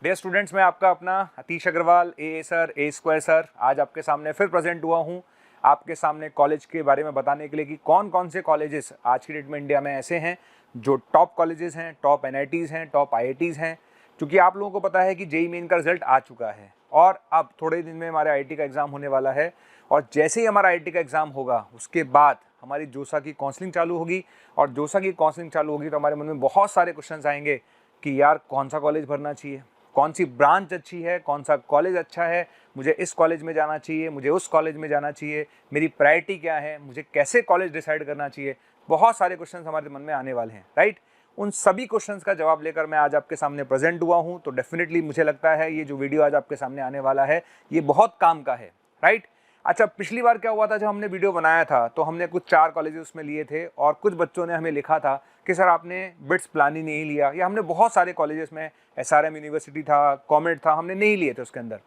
Dear students, मैं आपका अपना अतीश अग्रवाल ए सर ए स्क्वायर सर आज आपके सामने फिर प्रेजेंट हुआ हूँ आपके सामने कॉलेज के बारे में बताने के लिए कि कौन कौन से कॉलेजेस आज की डेट में इंडिया में ऐसे हैं जो टॉप कॉलेजेस हैं, टॉप एनआईटीज़ हैं, टॉप आईआईटीज़ हैं। क्योंकि आप लोगों को पता है कि जेईई मेन का रिजल्ट आ चुका है और अब थोड़े दिन में हमारे आईआईटी का एग्ज़ाम होने वाला है। और जैसे ही हमारा आईआईटी का एग्ज़ाम होगा उसके बाद हमारी जोसा की काउंसलिंग चालू होगी और जोसा की काउंसलिंग चालू होगी तो हमारे मन में बहुत सारे क्वेश्चंस आएंगे कि यार कौन सा कॉलेज भरना चाहिए, कौन सी ब्रांच अच्छी है, कौन सा कॉलेज अच्छा है, मुझे इस कॉलेज में जाना चाहिए, मुझे उस कॉलेज में जाना चाहिए, मेरी प्रायोरिटी क्या है, मुझे कैसे कॉलेज डिसाइड करना चाहिए। बहुत सारे क्वेश्चंस हमारे मन में आने वाले हैं, राइट। उन सभी क्वेश्चंस का जवाब लेकर मैं आज आपके सामने प्रेजेंट हुआ हूं। तो डेफिनेटली मुझे लगता है ये जो वीडियो आज आपके सामने आने वाला है ये बहुत काम का है, राइट। अच्छा, पिछली बार क्या हुआ था, जब हमने वीडियो बनाया था तो हमने कुछ 4 कॉलेजेस उसमें लिए थे और कुछ बच्चों ने हमें लिखा था कि सर आपने बिट्स प्लान ही नहीं लिया, या हमने बहुत सारे कॉलेजेस में एसआरएम यूनिवर्सिटी था, कॉमेड था, हमने नहीं लिए थे उसके अंदर।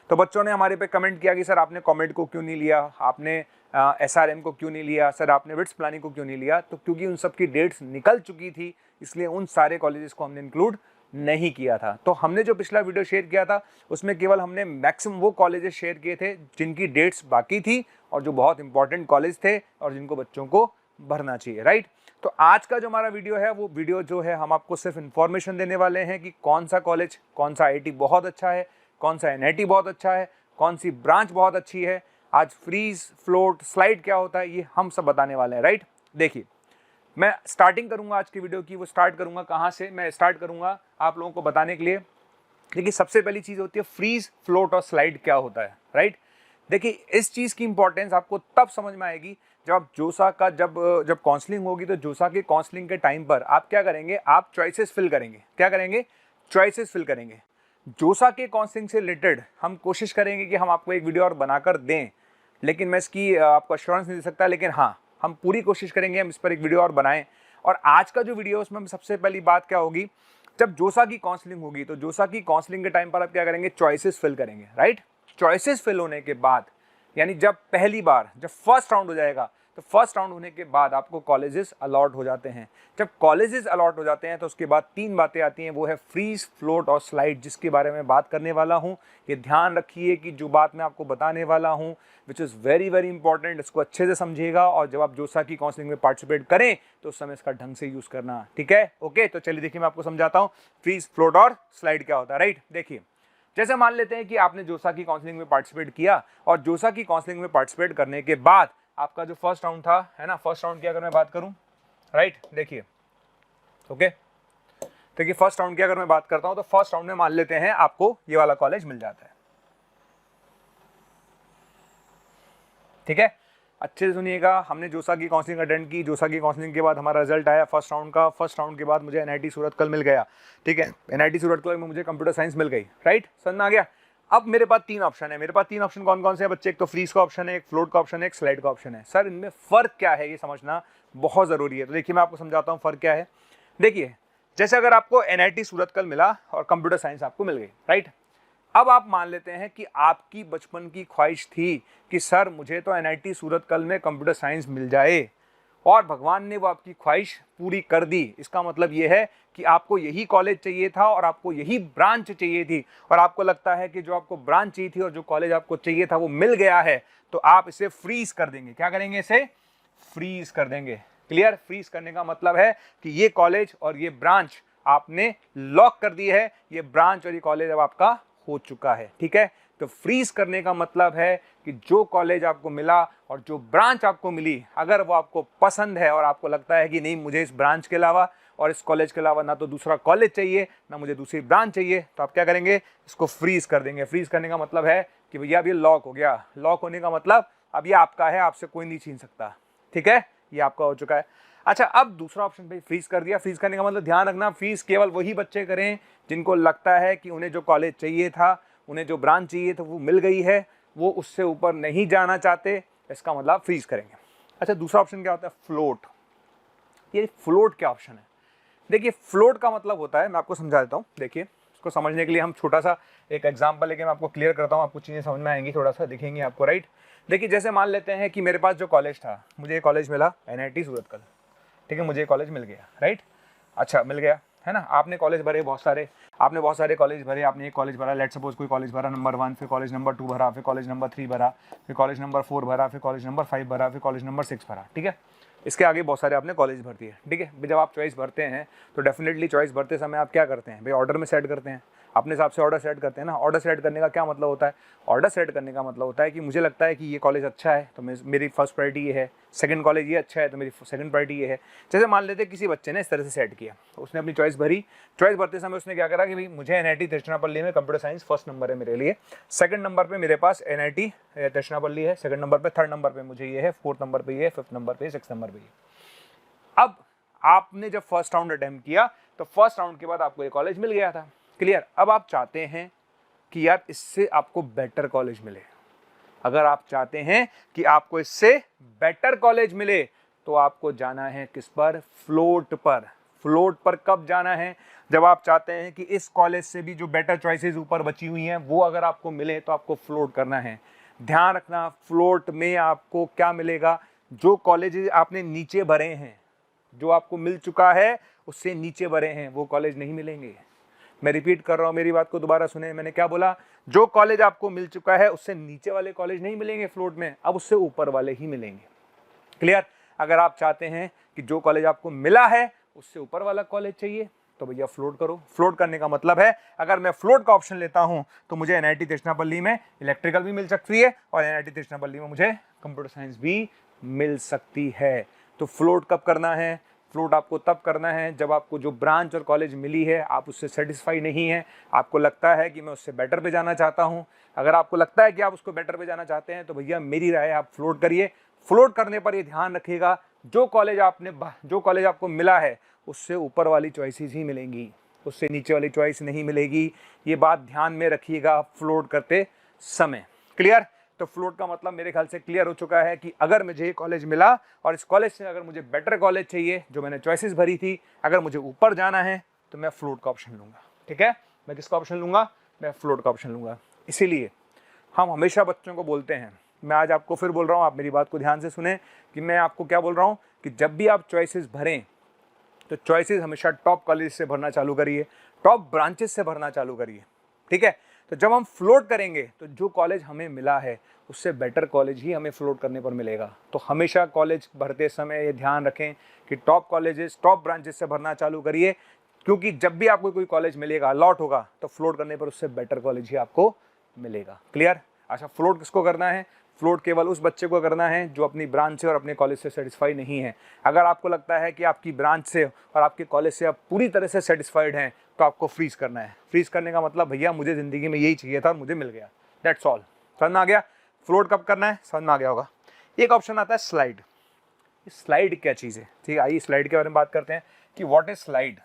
तो बच्चों ने हमारे पे कमेंट किया कि सर आपने कॉमेड को क्यों नहीं लिया, आपने एसआरएम को क्यों नहीं लिया, सर आपने बिट्स प्लानिंग को क्यों नहीं लिया। तो क्योंकि उन सब की डेट्स निकल चुकी थी इसलिए उन सारे कॉलेजेस को हमने इंक्लूड नहीं किया था। तो हमने जो पिछला वीडियो शेयर किया था उसमें केवल हमने मैक्सिमम वो कॉलेजेस शेयर किए थे जिनकी डेट्स बाकी थी और जो बहुत इंपॉर्टेंट कॉलेज थे और जिनको बच्चों को भरना चाहिए, राइट। तो आज का जो हमारा वीडियो है वो वीडियो जो है हम आपको सिर्फ इन्फॉर्मेशन देने वाले हैं कि कौन सा कॉलेज, कौन सा आईआईटी बहुत अच्छा है, कौन सा एनआईटी बहुत अच्छा है, कौन सी ब्रांच बहुत अच्छी है। आज फ्रीज, फ्लोट, स्लाइड क्या होता है ये हम सब बताने वाले हैं, राइट। देखिए, मैं स्टार्टिंग करूंगा आज की वीडियो की, वो स्टार्ट करूंगा कहाँ से, मैं स्टार्ट करूंगा आप लोगों को बताने के लिए। देखिए, सबसे पहली चीज़ होती है फ्रीज, फ्लोट और स्लाइड क्या होता है, राइट। देखिए, इस चीज़ की इंपॉर्टेंस आपको तब समझ में आएगी जब आप जोसा का जब काउंसलिंग होगी तो जोसा की काउंसलिंग के टाइम पर आप क्या करेंगे, आप चॉइसेस फिल करेंगे। क्या करेंगे? चॉइसेस फिल करेंगे। जोसा के काउंसलिंग से रिलेटेड हम कोशिश करेंगे कि हम आपको एक वीडियो और बनाकर दें, लेकिन मैं इसकी आपको अश्योरेंस नहीं दे सकता, लेकिन हाँ हम पूरी कोशिश करेंगे हम इस पर एक वीडियो और बनाएं। और आज का जो वीडियो है उसमें सबसे पहली बात क्या होगी, जब जोसा की काउंसलिंग होगी तो जोसा की काउंसलिंग के टाइम पर आप क्या करेंगे, चॉइसेस फिल करेंगे, राइट। चॉइसेस फिल होने के बाद यानी जब पहली बार जब फर्स्ट राउंड हो जाएगा तो फर्स्ट राउंड होने के बाद आपको कॉलेजेस अलॉट हो जाते हैं। जब कॉलेजेस अलॉट हो जाते हैं तो उसके बाद 3 बातें आती हैं, वो है फ्रीज, फ्लोट और स्लाइड, जिसके बारे में बात करने वाला हूं। ये ध्यान रखिए कि जो बात मैं आपको बताने वाला हूं which is very very important, इसको अच्छे से समझिएगा और जब आप जोसा की काउंसलिंग में पार्टिसिपेट करें तो उस समय इसका ढंग से यूज़ करना, ठीक है। ओके, तो चलिए देखिए मैं आपको समझाता हूँ फ्रीज, फ्लोट और स्लाइड क्या होता है, राइट। देखिए, जैसे मान लेते हैं कि आपने जोसा की काउंसलिंग में पार्टिसिपेट किया और जोसा की काउंसलिंग में पार्टिसिपेट करने के बाद आपका जो फर्स्ट राउंड था, है ना, फर्स्ट राउंड की अगर मैं बात करूं, राइट, देखिए, ओके, देखिए फर्स्ट राउंड की अगर मैं बात करता हूं तो फर्स्ट राउंड में मान लेते हैं आपको ये वाला कॉलेज मिल जाता है, ठीक है। अच्छे से सुनिएगा, हमने जोसा की काउंसलिंग अटेंड की, जोसा की काउंसलिंग के बाद हमारा रिजल्ट आया फर्स्ट राउंड का, फर्स्ट राउंड के बाद मुझे एनआईटी सूरतकल मिल गया, ठीक है। एनआईटी सूरतकल में मुझे कंप्यूटर साइंस मिल गई, राइट, समझ में आ गया। अब मेरे पास 3 ऑप्शन है, मेरे पास 3 ऑप्शन कौन कौन से हैं बच्चे, एक तो फ्रीज का ऑप्शन है, एक फ्लोट का ऑप्शन है, एक स्लाइड का ऑप्शन है। सर इनमें फ़र्क क्या है ये समझना बहुत ज़रूरी है। तो देखिए मैं आपको समझाता हूँ फ़र्क क्या है। देखिए, जैसे अगर आपको एनआईटी सूरतकल मिला और कंप्यूटर साइंस आपको मिल गई, राइट। अब आप मान लेते हैं कि आपकी बचपन की ख्वाहिश थी कि सर मुझे तो एनआईटी सूरतकल में कंप्यूटर साइंस मिल जाए, और भगवान ने वो आपकी ख्वाहिश पूरी कर दी। इसका मतलब ये है कि आपको यही कॉलेज चाहिए था और आपको यही ब्रांच चाहिए थी, और आपको लगता है कि जो आपको ब्रांच चाहिए थी और जो कॉलेज आपको चाहिए था वो मिल गया है, तो आप इसे फ्रीज कर देंगे। क्या करेंगे? इसे फ्रीज कर देंगे। क्लियर? फ्रीज करने का मतलब है कि ये कॉलेज और ये ब्रांच आपने लॉक कर दी है, ये ब्रांच और ये कॉलेज अब आपका हो चुका है, ठीक है। तो फ्रीज करने का मतलब है कि जो कॉलेज आपको मिला और जो ब्रांच आपको मिली, अगर वो आपको पसंद है और आपको लगता है कि नहीं मुझे इस ब्रांच के अलावा और इस कॉलेज के अलावा ना तो दूसरा कॉलेज चाहिए ना मुझे दूसरी ब्रांच चाहिए, तो आप क्या करेंगे? इसको फ्रीज कर देंगे। फ्रीज करने का मतलब है कि भैया अब ये लॉक हो गया। लॉक होने का मतलब अब ये आपका है, आपसे कोई नहीं छीन सकता, ठीक है, ये आपका हो चुका है। अच्छा, अब दूसरा ऑप्शन भाई फ्रीज कर दिया। फ्रीज करने का मतलब ध्यान रखना, फ्रीज केवल वही बच्चे करें जिनको लगता है कि उन्हें जो कॉलेज चाहिए था, उन्हें जो ब्रांच चाहिए तो वो मिल गई है, वो उससे ऊपर नहीं जाना चाहते, इसका मतलब फ्रीज करेंगे। अच्छा, दूसरा ऑप्शन क्या होता है? फ्लोट। ये फ्लोट क्या ऑप्शन है? देखिए, फ्लोट का मतलब होता है, मैं आपको समझा देता हूँ। देखिए, इसको समझने के लिए हम छोटा सा एक एग्जाम्पल लेके मैं आपको क्लियर करता हूँ, आपको चीज़ें समझ में आएंगी, थोड़ा सा दिखेंगी आपको, राइट। देखिए, जैसे मान लेते हैं कि मेरे पास जो कॉलेज था, मुझे ये कॉलेज मिला एनआईटी सूरतकल, ठीक है, मुझे ये कॉलेज मिल गया, राइट। अच्छा, मिल गया। है ना। आपने कॉलेज भरे बहुत सारे, आपने बहुत सारे कॉलेज भरे, आपने एक कॉलेज भरा, लेट सपोज कोई कॉलेज भरा नंबर 1, फिर कॉलेज नंबर 2 भरा, फिर कॉलेज नंबर 3 भरा, फिर कॉलेज नंबर 4 भरा, फिर कॉलेज नंबर 5 भरा, फिर कॉलेज नंबर 6 भरा, ठीक है। इसके आगे बहुत सारे आपने कॉलेज भर दिए, ठीक है। जब आप चॉइस भरते हैं तो डेफिनेटली चॉइस भरते समय आप क्या करते हैं भाई, ऑर्डर में सेट करते हैं, अपने हिसाब से ऑर्डर सेट करते हैं ना। ऑर्डर सेट करने का क्या मतलब होता है, ऑर्डर सेट करने का मतलब होता है कि मुझे लगता है कि ये कॉलेज अच्छा है तो मेरी फर्स्ट प्रायोरिटी ये है, सेकंड कॉलेज ये अच्छा है तो मेरी सेकंड प्रायोरिटी ये है। जैसे मान लेते किसी बच्चे ने इस तरह से सेट किया, उसने अपनी चॉइस भरी, चॉइस भरते समय उसने क्या करा कि भाई मुझे NIT तिरुचिरापल्ली में कंप्यूटर साइंस फर्स्ट नंबर है मेरे लिए, सेकंड नंबर पे मेरे पास NIT तिरुचिरापल्ली है, सेकंड नंबर पे, थर्ड नंबर पे मुझे ये है, फोर्थ नंबर पे ये है, फिफ्थ नंबर पे, सिक्स नंबर पे ये। अब आपने जब फर्स्ट राउंड अटेम्प्ट किया तो फर्स्ट राउंड के बाद आपको ये कॉलेज मिल गया था, क्लियर। अब आप चाहते हैं कि यार इससे आपको बेटर कॉलेज मिले, अगर आप चाहते हैं कि आपको इससे बेटर कॉलेज मिले तो आपको जाना है किस पर, फ्लोट पर। फ्लोट पर कब जाना है, जब आप चाहते हैं कि इस कॉलेज से भी जो बेटर चॉइसेस ऊपर बची हुई हैं वो अगर आपको मिले तो आपको फ्लोट करना है। ध्यान रखना, फ्लोट में आपको क्या मिलेगा, जो कॉलेजेस आपने नीचे भरे हैं, जो आपको मिल चुका है उससे नीचे भरे हैं, वो कॉलेज नहीं मिलेंगे। मैं रिपीट कर रहा हूं, मेरी बात को दोबारा सुने, मैंने क्या बोला, जो कॉलेज आपको मिल चुका है उससे नीचे वाले कॉलेज नहीं मिलेंगे फ्लोट में, अब उससे ऊपर वाले ही मिलेंगे, क्लियर। अगर आप चाहते हैं कि जो कॉलेज आपको मिला है उससे ऊपर वाला कॉलेज चाहिए तो भैया फ्लोट करो। फ्लोट करने का मतलब है, अगर मैं फ्लोट का ऑप्शन लेता हूं तो मुझे NIT तिरुचिरापल्ली में इलेक्ट्रिकल भी मिल सकती है और NIT तिरुचिरापल्ली में मुझे कंप्यूटर साइंस भी मिल सकती है। तो फ्लोट कब करना है, फ्लोट आपको तब करना है जब आपको जो ब्रांच और कॉलेज मिली है आप उससे सेटिस्फाई नहीं है, आपको लगता है कि मैं उससे बेटर पे जाना चाहता हूं। अगर आपको लगता है कि आप उसको बेटर पे जाना चाहते हैं तो भैया मेरी राय है आप फ्लोट करिए। फ्लोट करने पर ये ध्यान रखिएगा, जो कॉलेज आपको मिला है उससे ऊपर वाली चॉइसेस ही मिलेंगी, उससे नीचे वाली चॉइस नहीं मिलेगी। ये बात ध्यान में रखिएगा फ्लोट करते समय, क्लियर। तो फ्लोट का मतलब मेरे ख्याल से क्लियर हो चुका है कि अगर मुझे ये कॉलेज मिला और इस कॉलेज से अगर मुझे बेटर कॉलेज चाहिए, जो मैंने चॉइसेस भरी थी, अगर मुझे ऊपर जाना है तो मैं फ्लोट का ऑप्शन लूंगा, ठीक है। मैं किसका ऑप्शन लूंगा, मैं फ्लोट का ऑप्शन लूंगा। इसीलिए हम हमेशा बच्चों को बोलते हैं, मैं आज आपको फिर बोल रहा हूँ, आप मेरी बात को ध्यान से सुने कि मैं आपको क्या बोल रहा हूँ, कि जब भी आप चॉइसेस भरें तो चॉइसेस हमेशा टॉप कॉलेज से भरना चालू करिए, टॉप ब्रांचेस से भरना चालू करिए, ठीक है। तो जब हम फ्लोट करेंगे तो जो कॉलेज हमें मिला है उससे बेटर कॉलेज ही हमें फ्लोट करने पर मिलेगा। तो हमेशा कॉलेज भरते समय ये ध्यान रखें कि टॉप कॉलेजेस, टॉप ब्रांचेस से भरना चालू करिए, क्योंकि जब भी आपको कोई कॉलेज मिलेगा, अलॉट होगा, तो फ्लोट करने पर उससे बेटर कॉलेज ही आपको मिलेगा, क्लियर। अच्छा, फ्लोट किसको करना है, फ्लोट केवल उस बच्चे को करना है जो अपनी ब्रांच से और अपने कॉलेज से सेटिस्फाई नहीं है। अगर आपको लगता है कि आपकी ब्रांच से और आपके कॉलेज से आप पूरी तरह से सेटिस्फाइड हैं तो आपको फ्रीज करना है। फ्रीज करने का मतलब भैया मुझे ज़िंदगी में यही चाहिए था और मुझे मिल गया, दैट्स ऑल। समझ में आ गया, फ्लोट कब करना है, समझ में आ गया होगा। एक ऑप्शन आता है स्लाइड। स्लाइड क्या चीज़ है, ठीक है, आइए स्लाइड के बारे में बात करते हैं कि व्हाट इज स्लाइड।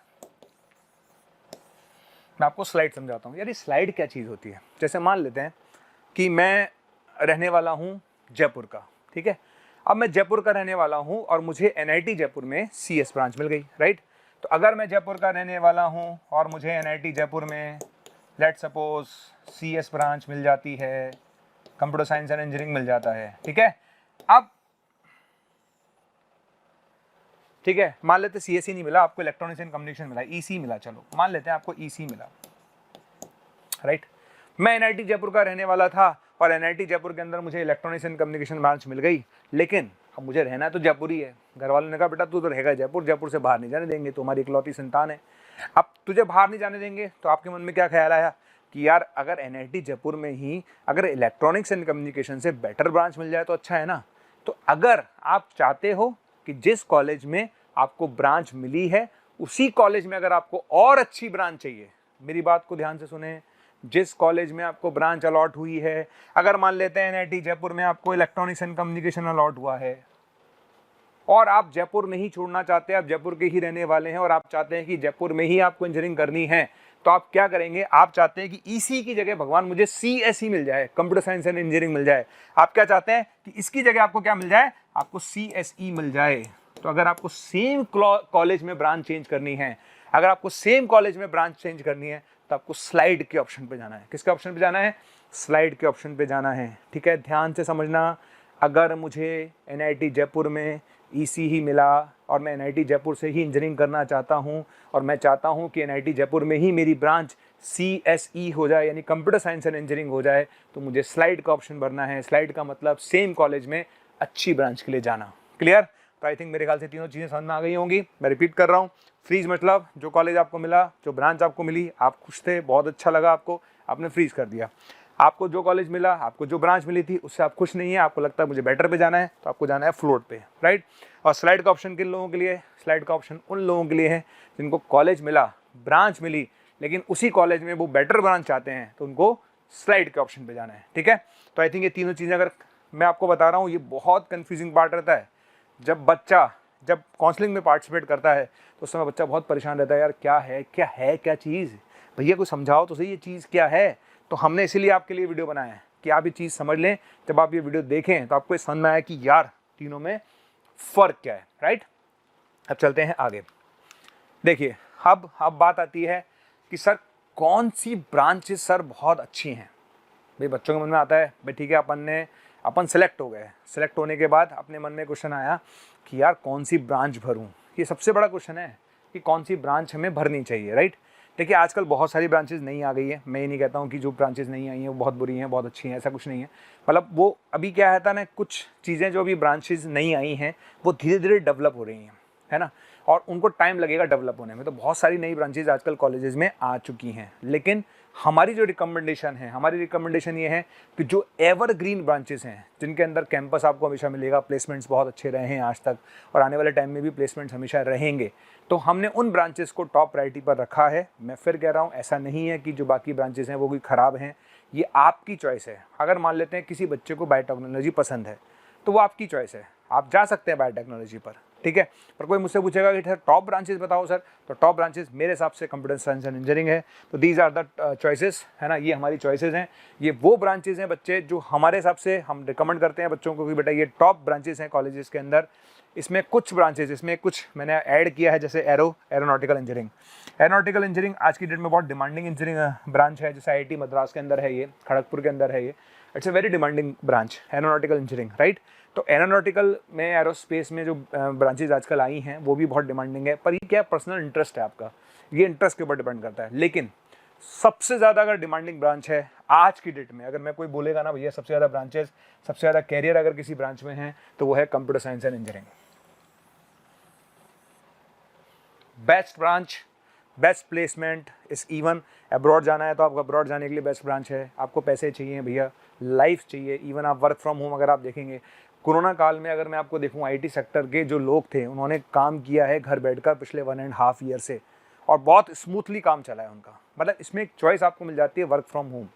मैं आपको स्लाइड समझाता हूँ। यार ये स्लाइड क्या चीज़ होती है, जैसे मान लेते हैं कि मैं रहने वाला हूँ जयपुर का, ठीक है। अब मैं जयपुर का रहने वाला हूँ और मुझे NIT जयपुर में CS ब्रांच मिल गई, राइट। तो अगर मैं जयपुर का रहने वाला हूँ और मुझे NIT जयपुर में लेट सपोज CS ब्रांच मिल जाती है, कंप्यूटर साइंस एंड इंजीनियरिंग मिल जाता है, ठीक है। अब ठीक है, मान लेते CSE नहीं मिला आपको, इलेक्ट्रॉनिक्स एंड कम्युनिकेशन मिला, EC मिला, चलो मान लेते हैं आपको EC मिला, राइट। मैं NIT जयपुर का रहने वाला था और NIT जयपुर के अंदर मुझे इलेक्ट्रॉनिक्स एंड कम्युनिकेशन ब्रांच मिल गई, लेकिन अब मुझे रहना तो जयपुर ही है। घर वालों ने कहा बेटा तू तो रहेगा जयपुर, जयपुर से बाहर नहीं जाने देंगे, तुम्हारी इकलौती संतान है। अब तुझे बाहर नहीं जाने देंगे तो आपके मन में क्या ख्याल आया कि यार अगर NIT जयपुर में ही अगर इलेक्ट्रॉनिक्स एंड कम्युनिकेशन से बेटर ब्रांच मिल जाए तो अच्छा है ना। तो अगर आप चाहते हो कि जिस कॉलेज में आपको ब्रांच मिली है उसी कॉलेज में अगर आपको और अच्छी ब्रांच चाहिए, मेरी बात को ध्यान से सुने, जिस कॉलेज में आपको ब्रांच अलॉट हुई है, अगर मान लेते हैं NIT जयपुर में आपको इलेक्ट्रॉनिक्स एंड कम्युनिकेशन अलॉट हुआ है और आप जयपुर नहीं छोड़ना चाहते, आप जयपुर के ही रहने वाले हैं और आप चाहते हैं कि जयपुर में ही आपको इंजीनियरिंग करनी है, तो आप क्या करेंगे, आप चाहते हैं कि EC की जगह भगवान मुझे CSE मिल जाए, कंप्यूटर साइंस एंड इंजीनियरिंग मिल जाए। आप क्या चाहते हैं कि इसकी जगह आपको क्या मिल जाए, आपको CSE मिल जाए। तो अगर आपको सेम कॉलेज में ब्रांच चेंज करनी है, अगर आपको सेम कॉलेज में ब्रांच चेंज करनी है तो आपको स्लाइड के ऑप्शन पे जाना है। किसके ऑप्शन पे जाना है, स्लाइड के ऑप्शन पे जाना है, ठीक है। ध्यान से समझना, अगर मुझे NIT जयपुर में ईसी ही मिला और मैं एनआईटी जयपुर से ही इंजीनियरिंग करना चाहता हूँ और मैं चाहता हूँ कि एनआईटी जयपुर में ही मेरी ब्रांच CSE हो जाए, यानी कंप्यूटर साइंस एंड इंजीनियरिंग हो जाए, तो मुझे स्लाइड का ऑप्शन भरना है। स्लाइड का मतलब सेम कॉलेज में अच्छी ब्रांच के लिए जाना। क्लियर? तो आई थिंक मेरे ख्याल से तीनों चीज़ें समझ में आ गई होंगी। मैं रिपीट कर रहा हूँ, फ्रीज मतलब जो कॉलेज आपको मिला, जो ब्रांच आपको मिली, आप खुश थे, बहुत अच्छा लगा आपको, आपने फ्रीज कर दिया। आपको जो कॉलेज मिला, आपको जो ब्रांच मिली थी, उससे आप खुश नहीं है, आपको लगता है मुझे बेटर पे जाना है, तो आपको जाना है फ्लोट पे, राइट। और स्लाइड का ऑप्शन किन लोगों के लिए? स्लाइड का ऑप्शन उन लोगों के लिए है जिनको कॉलेज मिला, ब्रांच मिली, लेकिन उसी कॉलेज में वो बेटर ब्रांच चाहते हैं, तो उनको स्लाइड के ऑप्शन पे जाना है। ठीक है, तो आई थिंक ये तीनों चीज़ें अगर मैं आपको बता रहा हूँ, ये बहुत कन्फ्यूजिंग पार्ट रहता है। जब काउंसलिंग में पार्टिसिपेट करता है तो उस समय बच्चा बहुत परेशान रहता है, यार क्या चीज़, भैया को समझाओ तो सही ये चीज़ क्या है। तो हमने इसीलिए आपके लिए वीडियो बनाया है कि आप ये चीज़ समझ लें। जब आप ये वीडियो देखें तो आपको समझ में आए कि यार तीनों में फ़र्क क्या है, राइट। अब चलते हैं आगे। देखिए, अब बात आती है कि सर कौन सी ब्रांचेस सर बहुत अच्छी हैं। भाई बच्चों के मन में आता है, भाई ठीक है, अपन सेलेक्ट हो गए। सेलेक्ट होने के बाद अपने मन में क्वेश्चन आया कि यार कौन सी ब्रांच भरूं। ये सबसे बड़ा क्वेश्चन है कि कौन सी ब्रांच हमें भरनी चाहिए, राइट। देखिए, आजकल बहुत सारी ब्रांचेस नई आ गई है। मैं ये नहीं कहता हूँ कि जो ब्रांचेस नई आई हैं वो बहुत बुरी हैं, बहुत अच्छी हैं, ऐसा कुछ नहीं है। मतलब वो अभी क्या है ना, कुछ चीज़ें जो अभी ब्रांचेस नई आई हैं वो धीरे धीरे डेवलप हो रही हैं, है ना, और उनको टाइम लगेगा डेवलप होने में। तो बहुत सारी नई ब्रांचेज आजकल कॉलेजेस में आ चुकी हैं, लेकिन हमारी जो रिकमेंडेशन ये है कि जो एवरग्रीन ब्रांचेस हैं, जिनके अंदर कैंपस आपको हमेशा मिलेगा, प्लेसमेंट्स बहुत अच्छे रहे हैं आज तक और आने वाले टाइम में भी प्लेसमेंट्स हमेशा रहेंगे, तो हमने उन ब्रांचेस को टॉप प्रायोरिटी पर रखा है। मैं फिर कह रहा हूँ, ऐसा नहीं है कि जो बाकी ब्रांचेस हैं वो कोई ख़राब हैं, ये आपकी चॉइस है। अगर मान लेते हैं किसी बच्चे को बायोटेक्नोलॉजी पसंद है तो वो आपकी चॉइस है, आप जा सकते हैं बायोटेक्नोलॉजी पर, ठीक है। पर कोई मुझसे पूछेगा कि सर टॉप ब्रांचेस बताओ सर, तो टॉप ब्रांचेस मेरे हिसाब से कंप्यूटर साइंस एंड इंजीनियरिंग है। तो दीज आर द चॉइसेस, है ना, ये हमारी चॉइसेस हैं। ये वो ब्रांचेस हैं बच्चे जो हमारे हिसाब से हम रिकमेंड करते हैं बच्चों को कि बेटा ये टॉप ब्रांचेस हैं कॉलेजेस के अंदर। इसमें कुछ ब्रांचेस, इसमें कुछ मैंने ऐड किया है, जैसे एरोनॉटिकल इंजीनियरिंग। एरोनॉटिकल इंजीनियरिंग आज की डेट में बहुत डिमांडिंग इंजीनियरिंग ब्रांच है। जैसे IIT मद्रास के अंदर है, ये खड़गपुर के अंदर है, ये it's a very demanding branch aeronautical engineering, right. तो एरोनॉटिकल में, एरोस्पेस में जो ब्रांचेज आजकल आई हैं वो भी बहुत डिमांडिंग है। पर ये क्या पर्सनल इंटरेस्ट है आपका, ये इंटरेस्ट के ऊपर डिपेंड करता है। लेकिन सबसे ज़्यादा अगर डिमांडिंग ब्रांच है आज की डेट में, अगर मैं कोई बोलेगा ना भैया सबसे ज़्यादा ब्रांचेस, सबसे ज़्यादा कैरियर अगर किसी ब्रांच में है तो वो है computer science and engineering. Best branch, best placement इस इवन अब्रॉड जाना है तो आपको अब्रॉड जाने के लिए बेस्ट ब्रांच है। आपको पैसे चाहिए भैया, लाइफ चाहिए, इवन आप वर्क फ्रॉम होम अगर आप देखेंगे, कोरोना काल में अगर मैं आपको देखूं, IT सेक्टर के जो लोग थे उन्होंने काम किया है घर बैठकर पिछले 1.5 ईयर से, और बहुत स्मूथली काम चला है उनका। मतलब इसमें एक चॉइस आपको मिल जाती है वर्क फ्रॉम होम।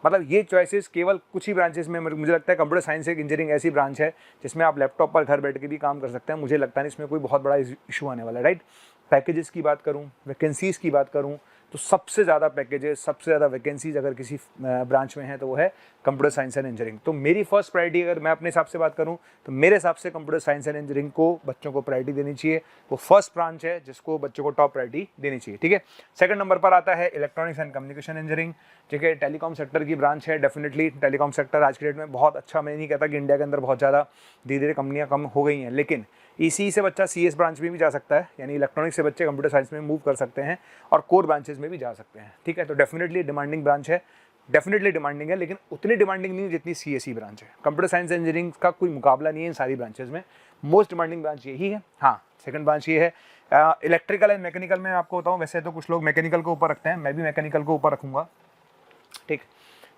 मतलब ये चॉइसेस केवल कुछ ही ब्रांचेस में, मुझे लगता है कंप्यूटर साइंस एक इंजीनियरिंग ऐसी ब्रांच है जिसमें आप लैपटॉप पर घर बैठ के भी काम कर सकते हैं। मुझे लगता नहीं इसमें कोई बहुत बड़ा इशू आने वाला है, राइट। पैकेजेस की बात करूं, वैकेंसीज़ की बात करूं, तो सबसे ज़्यादा पैकेजेस, सबसे ज़्यादा वैकेंसीज अगर किसी ब्रांच में है तो वो है कंप्यूटर साइंस एंड इंजीनियरिंग। तो मेरी फर्स्ट प्रायोरिटी अगर मैं अपने हिसाब से बात करूं तो मेरे हिसाब से कंप्यूटर साइंस एंड इंजीनियरिंग को बच्चों को प्रायोरिटी देनी चाहिए। वो फर्स्ट ब्रांच है जिसको बच्चों को टॉप प्रायोरिटी देनी चाहिए, ठीक है। सेकंड नंबर पर आता है इलेक्ट्रॉनिक्स एंड कम्युनिकेशन इंजीनियरिंग, ठीक है। टेलीकॉम सेक्टर की ब्रांच है। डेफिनेटली टेलीकॉम सेक्टर आज की डेट में बहुत अच्छा, मैं नहीं कहता कि इंडिया के अंदर बहुत ज़्यादा धीरे धीरे कंपनियाँ कम हो गई हैं, लेकिन EC से बच्चा CS ब्रांच में भी जा सकता है, यानी इलेक्ट्रॉनिक्स से बच्चे कंप्यूटर साइंस में मूव कर सकते हैं और कोर ब्रांचेस में भी जा सकते हैं, ठीक है। तो डेफिनेटली डिमांडिंग ब्रांच है, डेफिनेटली डिमांडिंग है, लेकिन उतनी डिमांडिंग नहीं है जितनी CSE ब्रांच है। कंप्यूटर साइंस इंजीनियरिंग का कोई मुकाबला नहीं है इन सारी ब्रांचेस में। मोस्ट डिमांडिंग ब्रांच यही है। हाँ, सेकंड ब्रांच ये है इलेक्ट्रिकल एंड मैकेनिकल में। आपको बताऊँ, वैसे तो कुछ लोग मैकेनिकल को ऊपर रखते हैं, मैं भी मैकेनिकल को ऊपर रखूँगा, ठीक।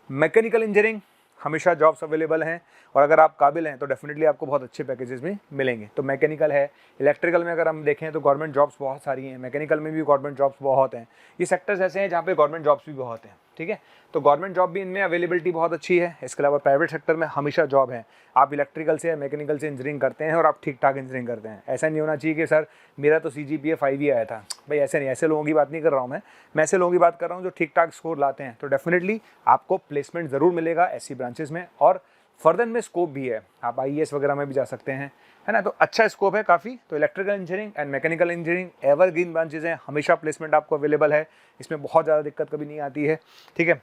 मैकेनिकल इंजीनियरिंग हमेशा जॉब्स अवेलेबल हैं और अगर आप काबिल हैं तो डेफिनेटली आपको बहुत अच्छे पैकेजेस में मिलेंगे। तो मैकेनिकल है। इलेक्ट्रिकल में अगर हम देखें तो गवर्नमेंट जॉब्स बहुत सारी हैं, मैकेनिकल में भी गवर्नमेंट जॉब्स बहुत हैं। ये सेक्टर्स ऐसे हैं जहाँ पे गवर्नमेंट जॉब्स भी बहुत हैं, ठीक है। तो गवर्नमेंट जॉब भी इनमें अवेलेबिलिटी बहुत अच्छी है। इसके अलावा प्राइवेट सेक्टर में हमेशा जॉब है। आप इलेक्ट्रिकल से या मैकेनिकल से इंजीनियरिंग करते हैं और आप ठीक ठाक इंजीनियरिंग करते हैं, ऐसा नहीं होना चाहिए कि सर मेरा तो CGPA 5 ही आया था। भाई ऐसे नहीं, ऐसे लोगों की बात नहीं कर रहा हूँ मैं ऐसे लोगों की बात कर रहा हूँ जो ठीक ठाक स्कोर लाते हैं। तो डेफिनेटली आपको प्लेसमेंट ज़रूर मिलेगा ऐसी ब्रांचेस में, और फर्दर में स्कोप भी है। आप IAS वगैरह में भी जा सकते हैं, है ना। तो अच्छा स्कोप है काफ़ी। तो electrical engineering and mechanical engineering evergreen branches हैं, हमेशा प्लेसमेंट आपको अवेलेबल है, इसमें बहुत ज़्यादा दिक्कत कभी नहीं आती है, ठीक है।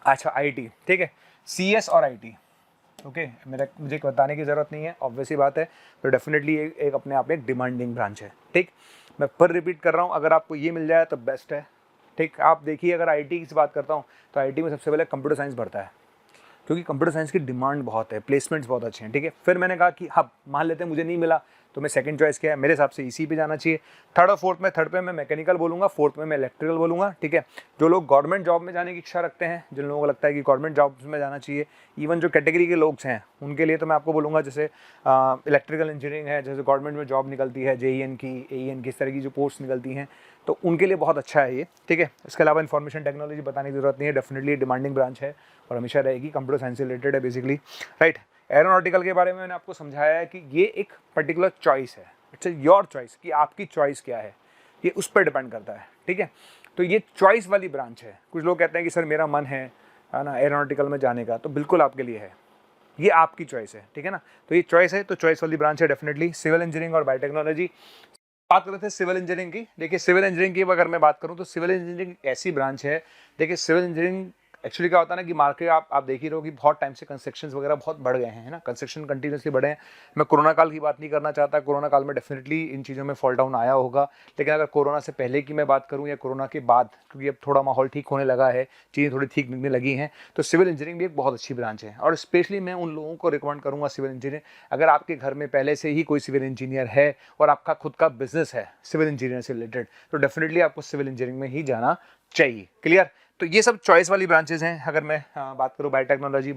अच्छा, IT, ठीक है, CS और IT, ओके मुझे बताने की ज़रूरत नहीं है, ऑब्वियस ही बात है। तो डेफिनेटली एक अपने आप में एक डिमांडिंग ब्रांच है। ठीक, मैं फिर रिपीट कर रहा हूँ, अगर आपको ये मिल जाए तो बेस्ट है। ठीक, आप देखिए अगर आईटी की बात करता हूँ तो आईटी में सबसे पहले कंप्यूटर साइंस बढ़ता है, क्योंकि कंप्यूटर साइंस की डिमांड बहुत है, प्लेसमेंट्स बहुत अच्छे हैं। ठीक है, फिर मैंने कहा कि हाँ मान लेते हैं मुझे नहीं मिला, तो मैं सेकंड चॉइस क्या है, मेरे हिसाब से इसी पे जाना चाहिए। थर्ड और फोर्थ में, थर्ड पे मैं मैकेनिकल बोलूँगा, फोर्थ में मैं इलेक्ट्रिकल बोलूँगा। ठीक है, जो लोग गवर्नमेंट जॉब में जाने की इच्छा रखते हैं, जिन लोगों को लगता है कि गवर्नमेंट जॉब में जाना चाहिए, इवन जो कैटेगरी के लोग हैं उनके लिए तो मैं आपको बोलूँगा जैसे इलेक्ट्रिकल इंजीनियरिंग है, जैसे गवर्नमेंट में जॉब निकलती है, JEN की, AEN की, इस तरह की जो पोस्ट निकलती हैं, तो उनके लिए बहुत अच्छा है ये। ठीक है, इसके अलावा इन्फॉर्मेशन टेक्नोलॉजी बताने की जरूरत नहीं है, डेफिनेटली डिमांडिंग ब्रांच है और हमेशा रहेगी, कंप्यूटर साइंस से रिलेटेड है बेसिकली। राइट, एरोनॉटिकल के बारे में मैंने आपको समझाया है कि ये एक पर्टिकुलर चॉइस है, इट्स योर चॉइस कि आपकी चॉइस क्या है, ये उस पर डिपेंड करता है। ठीक है, तो ये चॉइस वाली ब्रांच है। कुछ लोग कहते हैं कि सर मेरा मन है ना एरोनॉटिकल में जाने का, तो बिल्कुल आपके लिए है, ये आपकी चॉइस है। ठीक है ना, तो ये चॉइस है, तो चॉइस वाली ब्रांच है डेफिनेटली। सिविल इंजीनियरिंग और बायोटेक्नोलॉजी बात कर रहे थे, सिविल इंजीनियरिंग की। देखिए सिविल इंजीनियरिंग की अगर मैं बात करूं तो सिविल इंजीनियरिंग ऐसी ब्रांच है, देखिए सिविल इंजीनियरिंग एक्चुअली क्या होता है ना कि मार्केट आप देख ही रहो कि बहुत टाइम से कंस्ट्रक्शंस वगैरह बहुत बढ़ गए हैं, है ना, कंस्ट्रक्शन कंटिन्यूसली बढ़े हैं। मैं कोरोना काल की बात नहीं करना चाहता, कोरोना काल में डेफिनेटली इन चीज़ों में फॉल डाउन आया होगा, लेकिन अगर कोरोना से पहले की मैं बात करूँ या कोरोना के बाद, क्योंकि अब थोड़ा माहौल ठीक होने लगा है, चीज़ें थोड़ी ठीक दिखने लगी हैं, तो सिविल इंजीनियरिंग भी एक बहुत अच्छी ब्रांच है। और स्पेशली मैं उन लोगों को रिकमेंड करूँगा सिविल इंजीनियर, अगर आपके घर में पहले से ही कोई सिविल इंजीनियर है और आपका खुद का बिजनेस है सिविल इंजीनियर से रिलेटेड, तो डेफिनेटली आपको सिविल इंजीनियरिंग में ही जाना चाहिए। क्लियर, तो ये सब चॉइस वाली ब्रांचेज हैं। अगर मैं बात करूँ बायोटेक्नोलॉजी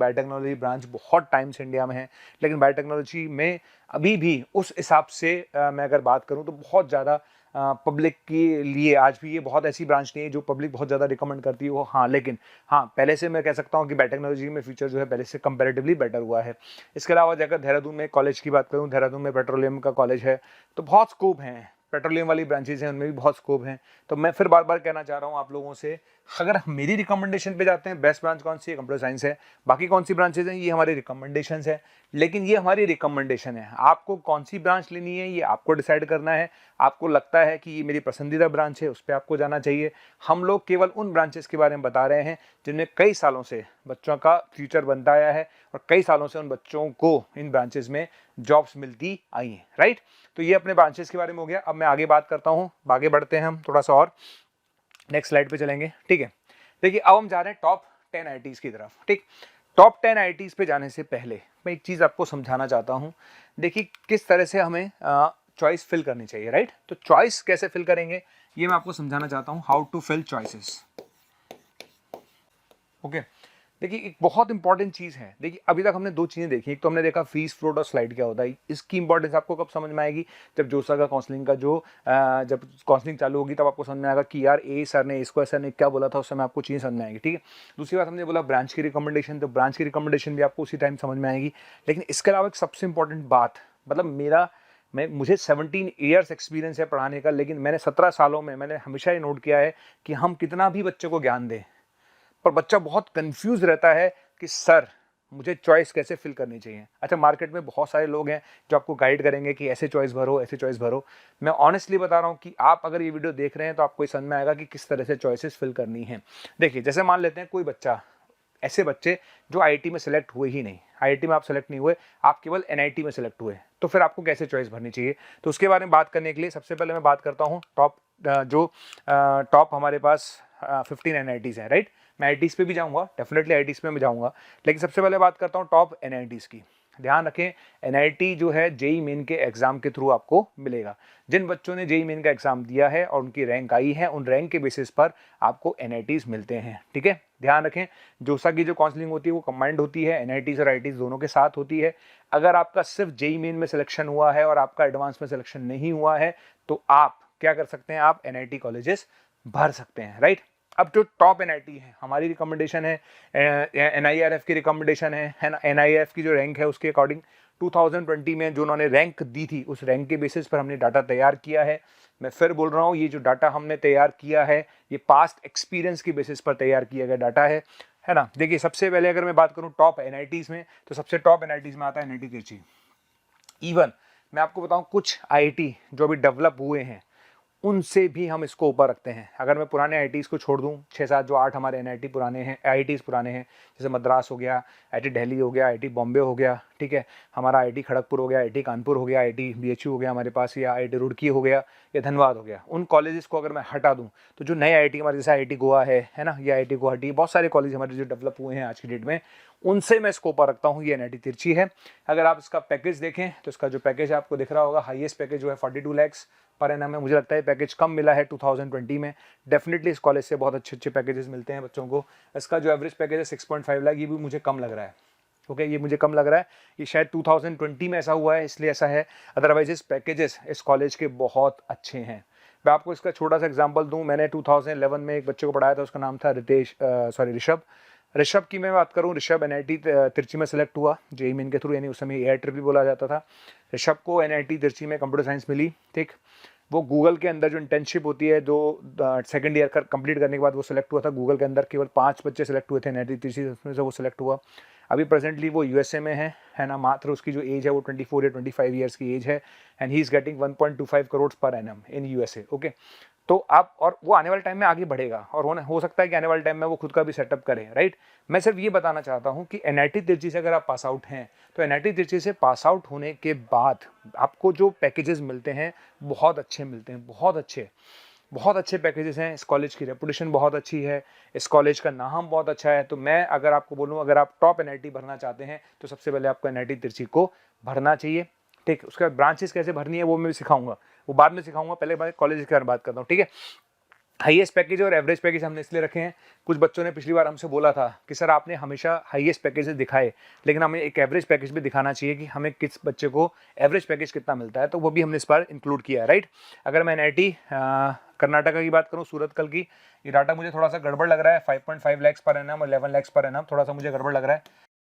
ब्रांच बहुत टाइम से इंडिया में है, लेकिन बायोटेक्नोलॉजी में अभी भी उस हिसाब से मैं अगर बात करूँ तो बहुत ज़्यादा पब्लिक के लिए आज भी ये बहुत ऐसी ब्रांच नहीं है जो पब्लिक बहुत ज़्यादा रिकमेंड करती है वो। हाँ, लेकिन हाँ पहले से मैं कह सकता हूँ कि बायोटेक्नोलॉजी में फ्यूचर जो है पहले से कंपैरेटिवली बेटर हुआ है। इसके अलावा अगर देहरादून में कॉलेज की बात करूँ, देहरादून में पेट्रोलियम का कॉलेज है, तो बहुत स्कोप हैं, पेट्रोलियम वाली ब्रांचेज हैं उनमें भी बहुत स्कोप हैं। तो मैं फिर बार बार कहना चाह रहा हूँ आप लोगों से, अगर मेरी रिकमेंडेशन पे जाते हैं, बेस्ट ब्रांच कौन सी है, कंप्यूटर साइंस है। बाकी कौन सी ब्रांचेज हैं, ये हमारी रिकमेंडेशन है, लेकिन ये हमारी रिकमेंडेशन है। आपको कौन सी ब्रांच लेनी है ये आपको डिसाइड करना है। आपको लगता है कि ये मेरी पसंदीदा ब्रांच है, उस पर आपको जाना चाहिए। हम लोग केवल उन ब्रांचेस के बारे में बता रहे हैं जिनमें कई सालों से बच्चों का फ्यूचर बनता आया है और कई सालों से उन बच्चों को इन ब्रांचेस में जॉब्स मिलती आई हैं। राइट, तो ये अपने ब्रांचेस के बारे में हो गया। अब मैं आगे बात करता हूँ, आगे बढ़ते हैं हम थोड़ा सा और, नेक्स्ट स्लाइड पे चलेंगे। ठीक है, देखिए अब हम जा रहे हैं टॉप 10 आईटीज की तरफ। ठीक, टॉप 10 आईटीज पे जाने से पहले मैं एक चीज़ आपको समझाना चाहता हूँ। देखिए किस तरह से हमें चॉइस फिल करनी चाहिए। राइट, तो चॉइस कैसे फिल करेंगे ये मैं आपको समझाना चाहता हूँ, how to fill choices. Okay, देखिए एक बहुत इंपॉर्टेंट चीज़ है। देखिए अभी तक हमने दो चीज़ें देखी, एक तो हमने देखा फीस, फ्लोट और स्लाइड क्या होता है। इसकी इंपॉर्टेंस आपको कब समझ में आएगी, जब जोसा का काउंसलिंग का जो जब काउंसलिंग चालू होगी तब आपको समझ में आएगा कि यार ए सर ने इसको सर ने क्या बोला था, उस समय आपको चीज़ें समझ में आएगी। ठीक है, दूसरी बात हमने बोला ब्रांच की रिकमेंडेशन, तो ब्रांच की रिकमेंडेशन भी आपको उसी टाइम समझ में आएगी। लेकिन इसके अलावा एक सबसे इंपॉर्टेंट बात, मतलब मुझे 17 ईयर्स एक्सपीरियंस है पढ़ाने का, लेकिन मैंने 17 सालों में मैंने हमेशा ये नोट किया है कि हम कितना भी बच्चे को ज्ञान दें, पर बच्चा बहुत कंफ्यूज रहता है कि सर मुझे चॉइस कैसे फिल करनी चाहिए। अच्छा, मार्केट में बहुत सारे लोग हैं जो आपको गाइड करेंगे कि ऐसे चॉइस भरो, ऐसे चॉइस भरो। मैं ऑनेस्टली बता रहा हूँ कि आप अगर ये वीडियो देख रहे हैं तो आपको समझ में आएगा कि किस तरह से चॉइसेस फिल करनी है। देखिए जैसे मान लेते हैं कोई बच्चा, ऐसे बच्चे जो आईआईटी में सेलेक्ट हुए ही नहीं, आईआईटी में आप सेलेक्ट नहीं हुए, आप केवल एनआईटी में सेलेक्ट हुए, तो फिर आपको कैसे चॉइस भरनी चाहिए। तो उसके बारे में बात करने के लिए सबसे पहले मैं बात करता हूँ टॉप हमारे पास 15 एनआईटीज़ हैं। राइट, मैं आईटीज़ पे भी जाऊँगा, डेफिनेटली आईटीज़ पे मैं जाऊँगा, लेकिन सबसे पहले बात करता हूँ टॉप एनआईटीज़ की। ध्यान रखें, एनआईटी जो है जेई मेन के एग्जाम के थ्रू आपको मिलेगा। जिन बच्चों ने जेई मेन का एग्जाम दिया है और उनकी रैंक आई है, उन रैंक के बेसिस पर आपको एनआईटीज़ मिलते हैं। ठीक है, ध्यान रखें, जोसा की जो काउंसलिंग होती है वो कंबाइंड होती है, एनआईटीज़ और आईटीज़ दोनों के साथ होती है। अगर आपका सिर्फ जेई मेन में सिलेक्शन हुआ है और आपका एडवांस में सिलेक्शन नहीं हुआ है, तो आप क्या कर सकते हैं, आप एनआईटी कॉलेजेस भर सकते हैं। राइट, अब जो टॉप एनआईटी है, हमारी रिकमेंडेशन है, एनआईआरएफ की रिकमेंडेशन है ना, एनआईआरएफ की जो रैंक है उसके अकॉर्डिंग 2020 में जो उन्होंने रैंक दी थी, उस रैंक के बेसिस पर हमने डाटा तैयार किया है। मैं फिर बोल रहा हूँ, ये जो डाटा हमने तैयार किया है ये पास्ट एक्सपीरियंस की बेसिस पर तैयार किया गया डाटा है ना। देखिए सबसे पहले अगर मैं बात करूँ टॉप एनआईटीज़ में, तो सबसे टॉप एनआईटीज़ में आता है एनआईटी तिरछी। इवन मैं आपको बताऊं, कुछ आईआईटी जो अभी डेवलप हुए हैं उनसे भी हम इसको ऊपर रखते हैं। अगर मैं पुराने आईआईटीज़ को छोड़ दूं, 6-7 जो 8 हमारे एनआईटी पुराने हैं, आईआईटीज़ पुराने हैं, जैसे मद्रास हो गया, आईआईटी दिल्ली हो गया, आईआईटी बॉम्बे हो गया, ठीक है, हमारा आईआईटी खड़गपुर हो गया, आईआईटी कानपुर हो गया, आईआईटी बीएचयू हो गया हमारे पास, या आईआईटी रुड़की हो गया, या धनबाद हो गया, उन कॉलेजेस को अगर मैं हटा दूँ तो जो नए आईआईटी हमारे, जैसे आईआईटी गोवा है ना, या आईआईटी गुवाहाटी, बहुत सारे कॉलेज हमारे जो डेवलप हुए हैं आज की डेट में, उनसे मैं इसको ऊपर रखता हूँ। ये एनआईटी तिरछी है। अगर आप इसका पैकेज देखें तो इसका जो पैकेज आपको दिख रहा होगा, हाईएस्ट पैकेज जो है 42 lakhs पर एनम है। मुझे लगता है पैकेज कम मिला है 2020 में। डेफिनेटली इस कॉलेज से बहुत अच्छे अच्छे पैकेजेस मिलते हैं बच्चों को। इसका जो एवरेज पैकेज है 6.5 लाख, ये भी मुझे कम लग रहा है। ओके, ये मुझे कम लग रहा है। ये शायद 2020 में ऐसा हुआ है इसलिए ऐसा है, अदरवाइज इस पैकेजेस इस कॉलेज के बहुत अच्छे हैं। मैं आपको इसका छोटा सा एग्जांपल दूं, मैंने 2011 में एक बच्चे को पढ़ाया था, उसका नाम था ऋषभ की मैं बात करूं। ऋषभ एनआईटी तिरछी में सेलेक्ट हुआ जेईई मेन के थ्रू, यानी उस समय एयर ट्रिप भी बोला जाता था। ऋषभ को एनआईटी तिरछी में कंप्यूटर साइंस मिली, ठीक। वो गूगल के अंदर जो इंटर्नशिप होती है, जो सेकंड ईयर का कंप्लीट करने के बाद वो सिलेक्ट हुआ था। गूगल के अंदर केवल 5 बच्चे सेलेक्ट हुए थे एनआईटी तिरछी, उसमें से वो सिलेक्ट हुआ। अभी प्रेजेंटली वो यूएसए में है ना। मात्र उसकी जो एज है वो 24 या 25 ईयर्स की एज है, and he is getting 1.25 crore per annum in USA. Okay, तो आप, और वो आने वाले टाइम में आगे बढ़ेगा, और हो सकता है कि आने वाले टाइम में वो खुद का भी सेटअप करें, राइट। मैं सिर्फ ये बताना चाहता हूँ कि एनआईटी तिरछी से अगर आप पास आउट हैं, तो एनआईटी तिरछी से पास आउट होने के बाद आपको जो पैकेजेस मिलते हैं बहुत अच्छे मिलते हैं, बहुत अच्छे पैकेजेस हैं। इस कॉलेज की रेपुटेशन बहुत अच्छी है, इस कॉलेज का नाम बहुत अच्छा है। तो मैं अगर आपको बोलूँ, अगर आप टॉप एनआईटी भरना चाहते हैं तो सबसे पहले आपको एनआईटी तिरछी को भरना चाहिए, ठीक। उसके बाद ब्रांचेस कैसे भरनी है वो मैं सिखाऊंगा, वो बाद में सिखाऊंगा। पहले मैं कॉलेज के बारे में बात करता हूँ, ठीक है। हाईएस्ट पैकेज और एवरेज पैकेज हमने इसलिए रखे हैं, कुछ बच्चों ने पिछली बार हमसे बोला था कि सर आपने हमेशा हाईएस्ट पैकेजेस दिखाए, लेकिन हमें एक एवरेज पैकेज भी दिखाना चाहिए कि हमें किस बच्चे को एवरेज पैकेज कितना मिलता है, तो वो भी हमने इस बार इंक्लूड किया है, राइट। अगर मैं एनआईटी कर्नाटका की बात करूँ, सूरत कल की, ये डाटा मुझे थोड़ा सा गड़बड़ लग रहा है। 5.5 lakhs पर एनम और 11 lakhs पर एनम, थोड़ा सा मुझे गड़बड़ लग रहा है।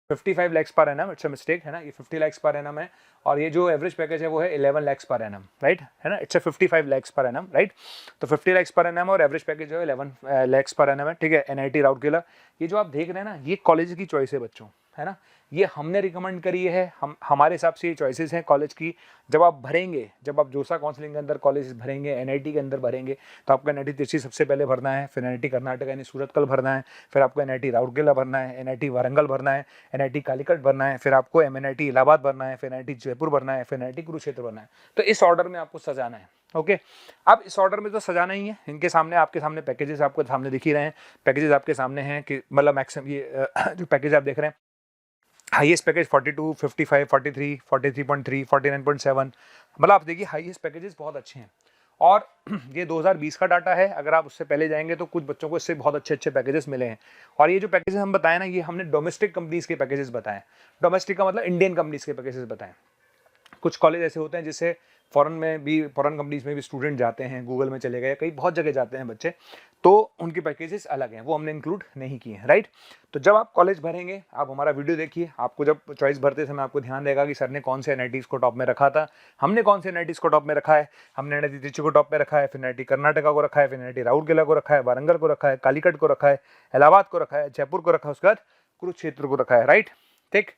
55 lakhs per annum, it's a mistake, है ना। ये 50 lakhs पर एनम है, और ये जो एवरेज पैकेज है वो है 11 lakhs पर एनम, राइट, है ना। It's a 55 lakhs per annum, right. तो 50 lakhs पर एनम और एवरेज पैकेज जो है 11 lakhs पर एनम है, ठीक है। एनआईटी राउरकेला, ये जो आप देख रहे हैं ना, ये कॉलेज की चॉइस है बच्चों, है ना। ये हमने रिकमेंड करी है, हमारे हिसाब से ये चॉइसेस हैं कॉलेज की। जब आप भरेंगे, जब आप जोसा काउंसलिंग के अंदर कॉलेज भरेंगे, एनआईटी के अंदर भरेंगे, तो आपको एनआईटी तिरछी सबसे पहले भरना है, फिर एनआईटी कर्नाटक यानी सूरत कल भरना है, फिर आपको एनआईटी राउरकेला भरना है, एनआईटी वारंगल भरना है, एनआईटी कालीकट भरना है, फिर आपको एनआईटी इलाहाबाद भरना है, फिर एनआईटी जयपुर भरना है, फिर एनआईटी कुरुक्षेत्र भरना है। तो इस ऑर्डर में आपको सजाना है, ओके। अब इस ऑर्डर में तो सजाना ही है। इनके सामने, आपके सामने पैकेजेस आपको सामने दिख ही रहे हैं, पैकेजेस आपके सामने हैं कि मतलब मैक्सिमम ये जो पैकेज आप देख रहे हैं, हाईएस्ट पैकेज 42, 55, 43, 43.3, 49.7, मतलब आप देखिए हाईएस्ट पैकेजेस बहुत अच्छे हैं। और ये 2020 का डाटा है, अगर आप उससे पहले जाएंगे तो कुछ बच्चों को इससे बहुत अच्छे अच्छे पैकेजेस मिले हैं। और ये जो पैकेजेस हम बताए ना, ये हमने डोमेस्टिक कंपनीज के पैकेजेस बताएं। डोमेस्टिक का मतलब इंडियन कंपनीज के पैकेजेस बताएं। कुछ कॉलेज ऐसे होते हैं जिससे फॉरेन कंपनीज में भी स्टूडेंट जाते हैं, गूगल में चले गए, कई बहुत जगह जाते हैं बच्चे, तो उनके पैकेजेस अलग हैं, वो हमने इंक्लूड नहीं किए हैं, राइट। तो जब आप कॉलेज भरेंगे, आप हमारा वीडियो देखिए, आपको जब चॉइस भरते समय आपको ध्यान रहेगा कि सर ने कौन से एनआईटीज़ को टॉप में रखा था, हमने कौन से एनआईटीज़ को टॉप में रखा है। हमने एनआईटी तिरछी को टॉप में रखा है, फिर एनआईटी कर्नाटका को रखा है, फिर एनआईटी राउरकेला को रखा है, वारंगल को रखा है, कालीकट को रखा है, इलाहाबाद को रखा है, जयपुर को रखा है, उसके बाद कुरुक्षेत्र को रखा है, राइट, ठीक।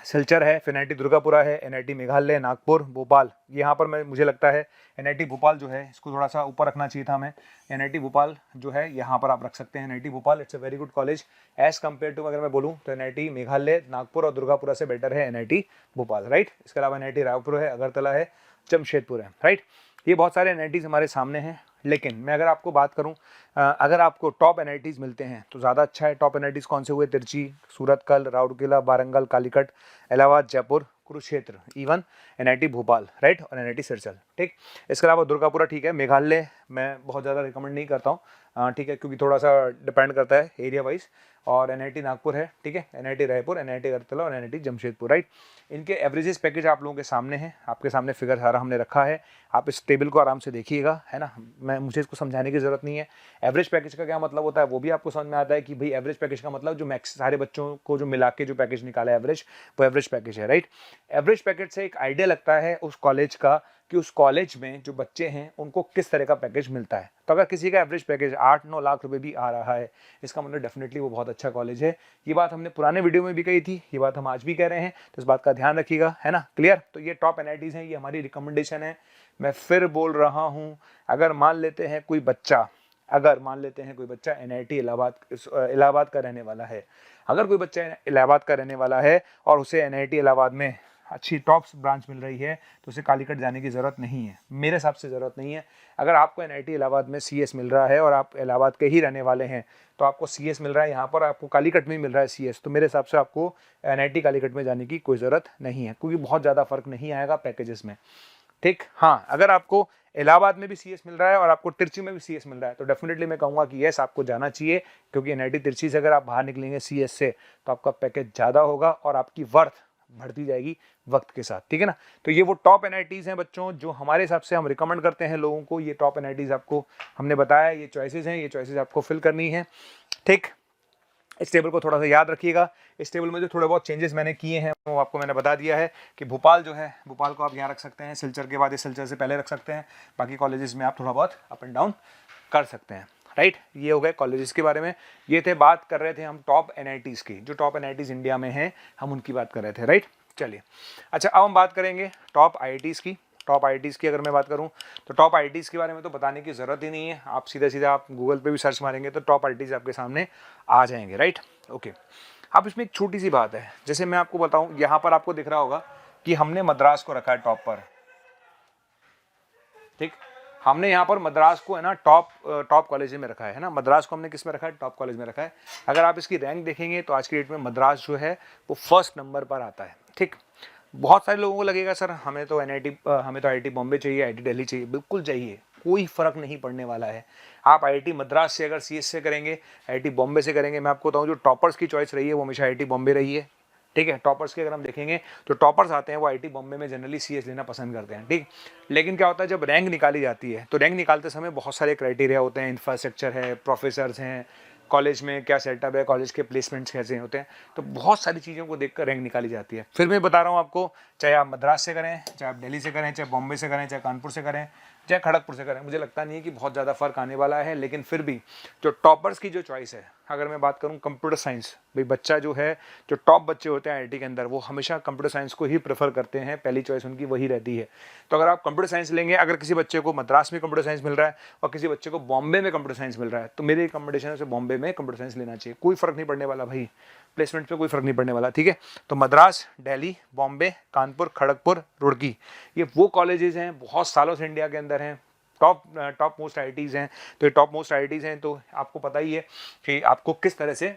सिलचर है, फिर एनआईटी दुर्गापुरा है, एनआईटी मेघालय, नागपुर, भोपाल। यहाँ पर मुझे लगता है एनआईटी भोपाल जो है इसको थोड़ा सा ऊपर रखना चाहिए था हमें। एनआईटी भोपाल जो है यहाँ पर आप रख सकते हैं। NIT Bhopal it's a very good college as compare to, अगर मैं बोलूँ तो एनआईटी मेघालय, नागपुर और दुर्गापुरा से बेटर है एनआईटी भोपाल, राइट। इसके अलावा एनआईटी रायपुर है, अगरतला है, जमशेदपुर है, राइट। ये बहुत सारे एनआईटीज़ हमारे सामने हैं। लेकिन मैं अगर आपको बात करूं, अगर आपको टॉप एनआईटीज़ मिलते हैं तो ज़्यादा अच्छा है। टॉप एनआईटीज़ कौन से हुए? तिरछी, Surathkal, Rourkela, Warangal, Calicut, Allahabad, Jaipur, Kurukshetra, even NIT Bhopal, right, और एनआईटी सिरचल, ठीक। इसके अलावा दुर्गापुरा ठीक है। मेघालय मैं बहुत ज़्यादा रिकमेंड नहीं करता हूँ, ठीक है, क्योंकि थोड़ा सा डिपेंड करता है एरिया वाइज। और एनआईटी नागपुर है, ठीक है, एनआईटी रायपुर, एनआईटी अगरतला और एनआईटी जमशेदपुर, राइट। इनके एवरेजेस पैकेज आप लोगों के सामने हैं, आपके सामने फिगर सारा हमने रखा है, आप इस टेबल को आराम से देखिएगा, है ना। मुझे इसको समझाने की ज़रूरत नहीं है। एवरेज पैकेज का क्या मतलब होता है वो भी आपको समझ में आता है कि भाई एवरेज पैकेज का मतलब जो मैक्स सारे बच्चों को जो मिला के जो पैकेज निकाला है एवरेज, वो एवरेज पैकेज है, राइट। एवरेज पैकेज से एक आइडिया लगता है उस कॉलेज का कि उस कॉलेज में जो बच्चे हैं उनको किस तरह का पैकेज मिलता है। तो अगर किसी का एवरेज पैकेज 8-9 लाख रुपए भी आ रहा है, इसका मतलब डेफिनेटली वो बहुत अच्छा कॉलेज है। ये बात हमने पुराने वीडियो में भी कही थी, ये बात हम आज भी कह रहे हैं, तो इस बात का ध्यान रखिएगा, है ना, क्लियर। तो ये टॉप एनआईटीज़ हैं, ये हमारी रिकमेंडेशन है। मैं फिर बोल रहा हूँ, अगर मान लेते हैं कोई बच्चा एनआईटी इलाहाबाद का रहने वाला है, अगर कोई बच्चा इलाहाबाद का रहने वाला है और उसे एनआईटी इलाहाबाद में अच्छी टॉप ब्रांच मिल रही है, तो उसे कालीकट जाने की ज़रूरत नहीं है, मेरे हिसाब से ज़रूरत नहीं है। अगर आपको एनआईटी इलाहाबाद में सीएस मिल रहा है और आप इलाहाबाद के ही रहने वाले हैं, तो आपको सीएस मिल रहा है यहाँ पर, आपको कालीकट में मिल रहा है सीएस, तो मेरे हिसाब से आपको एनआईटी कालीकट में जाने की कोई ज़रूरत नहीं है, क्योंकि बहुत ज़्यादा फर्क नहीं आएगा पैकेजेस में, ठीक। हाँ, अगर आपको इलाहाबाद में भी सीएस मिल रहा है और आपको तिरछी में भी सीएस मिल रहा है, तो डेफिनेटली मैं कहूँगा कि यस, आपको जाना चाहिए, क्योंकि एनआईटी तिरछी से अगर आप बाहर निकलेंगे सीएस से, तो आपका पैकेज ज़्यादा होगा और आपकी वर्थ बढ़ती जाएगी वक्त के साथ, ठीक है ना। तो ये वो टॉप एनआईटीज़ हैं बच्चों, जो हमारे हिसाब से हम रिकमेंड करते हैं लोगों को। ये टॉप एनआईटीज़ आपको हमने बताया, ये चॉइसेस हैं, ये चॉइसेस आपको फिल करनी है, ठीक। इस टेबल को थोड़ा सा याद रखिएगा। इस टेबल में जो थोड़े बहुत चेंजेस मैंने किए हैं वो आपको मैंने बता दिया है कि भोपाल जो है, भोपाल को आप यहाँ रख सकते हैं, सिलचर के बाद, ये सिलचर से पहले रख सकते हैं, बाकी कॉलेजेस में आप थोड़ा बहुत अप एंड डाउन कर सकते हैं, राइट। ये हो गए कॉलेजेस के बारे में। ये थे, बात कर रहे थे हम टॉप एनआईटीज़ की, जो टॉप एनआईटीज़ इंडिया में हैं, हम उनकी बात कर रहे थे, राइट। चलिए, अच्छा, अब हम बात करेंगे टॉप आईआईटीज़ की। टॉप आईआईटीज़ की अगर मैं बात करूं, तो टॉप आईआईटीज़ के बारे में तो बताने की ज़रूरत ही नहीं है, आप सीधा आप गूगल पे भी सर्च मारेंगे तो टॉप आईआईटीज़ आपके सामने आ जाएंगे, राइट, ओके। अब इसमें एक छोटी सी बात है, जैसे मैं आपको बताऊं, यहाँ पर आपको दिख रहा होगा कि हमने मद्रास को रखा है टॉप पर, ठीक। हमने यहाँ पर मद्रास को, है ना, टॉप कॉलेज में रखा है ना, मद्रास को हमने किस में रखा है, टॉप कॉलेज में रखा है। अगर आप इसकी रैंक देखेंगे तो आज की डेट में मद्रास जो है वो फर्स्ट नंबर पर आता है, ठीक। बहुत सारे लोगों को लगेगा सर हमें तो आईआईटी बॉम्बे चाहिए, आईआईटी दिल्ली चाहिए, बिल्कुल चाहिए, कोई फर्क नहीं पड़ने वाला है। आप आईआईटी मद्रास से अगर सीएस से करेंगे, आईआईटी बॉम्बे से करेंगे, मैं आपको बताऊं जो टॉपर्स की चॉइस रही है वो हमेशा आईआईटी बॉम्बे रही है, ठीक है। टॉपर्स के अगर हम देखेंगे तो टॉपर्स आते हैं वो आईआईटी बॉम्बे में जनरली सीएस लेना पसंद करते हैं, ठीक। लेकिन क्या होता है, जब रैंक निकाली जाती है तो रैंक निकालते समय बहुत सारे क्राइटेरिया होते हैं, इंफ्रास्ट्रक्चर है, प्रोफेसर्स हैं, कॉलेज में क्या सेटअप है, कॉलेज के प्लेसमेंट्स कैसे होते हैं, तो बहुत सारी चीज़ों को देखकर रैंक निकाली जाती है। फिर मैं बता रहा हूँ आपको, चाहे आप मद्रास से करें, चाहे आप दिल्ली से करें, चाहे बॉम्बे से करें, चाहे कानपुर से करें, चाहे खड़गपुर से करें, मुझे लगता नहीं है कि बहुत ज़्यादा फर्क आने वाला है। लेकिन फिर भी जो टॉपर्स की जो चॉइस है, अगर मैं बात करूँ कंप्यूटर साइंस, भाई बच्चा जो है, जो टॉप बच्चे होते हैं आईआईटी के अंदर, वो हमेशा कंप्यूटर साइंस को ही प्रेफर करते हैं, पहली चॉइस उनकी वही रहती है। तो अगर आप कंप्यूटर साइंस लेंगे, अगर किसी बच्चे को मद्रास में कंप्यूटर साइंस मिल रहा है और किसी बच्चे को बॉम्बे में कंप्यूटर साइंस मिल रहा है, तो मेरी रिकमेंडेशन है उसे बॉम्बे में कंप्यूटर साइंस लेना चाहिए, कोई फर्क नहीं पड़ने वाला भाई, प्लेसमेंट पे कोई फर्क नहीं पड़ने वाला, ठीक है। तो मद्रास, दिल्ली, बॉम्बे, कानपुर, खड़गपुर, रुड़की, ये वो कॉलेजेस हैं, बहुत सालों से इंडिया के अंदर हैं, टॉप मोस्ट आईआईटीज़ हैं। तो ये टॉप मोस्ट आईआईटीज़ हैं, तो आपको पता ही है कि आपको किस तरह से,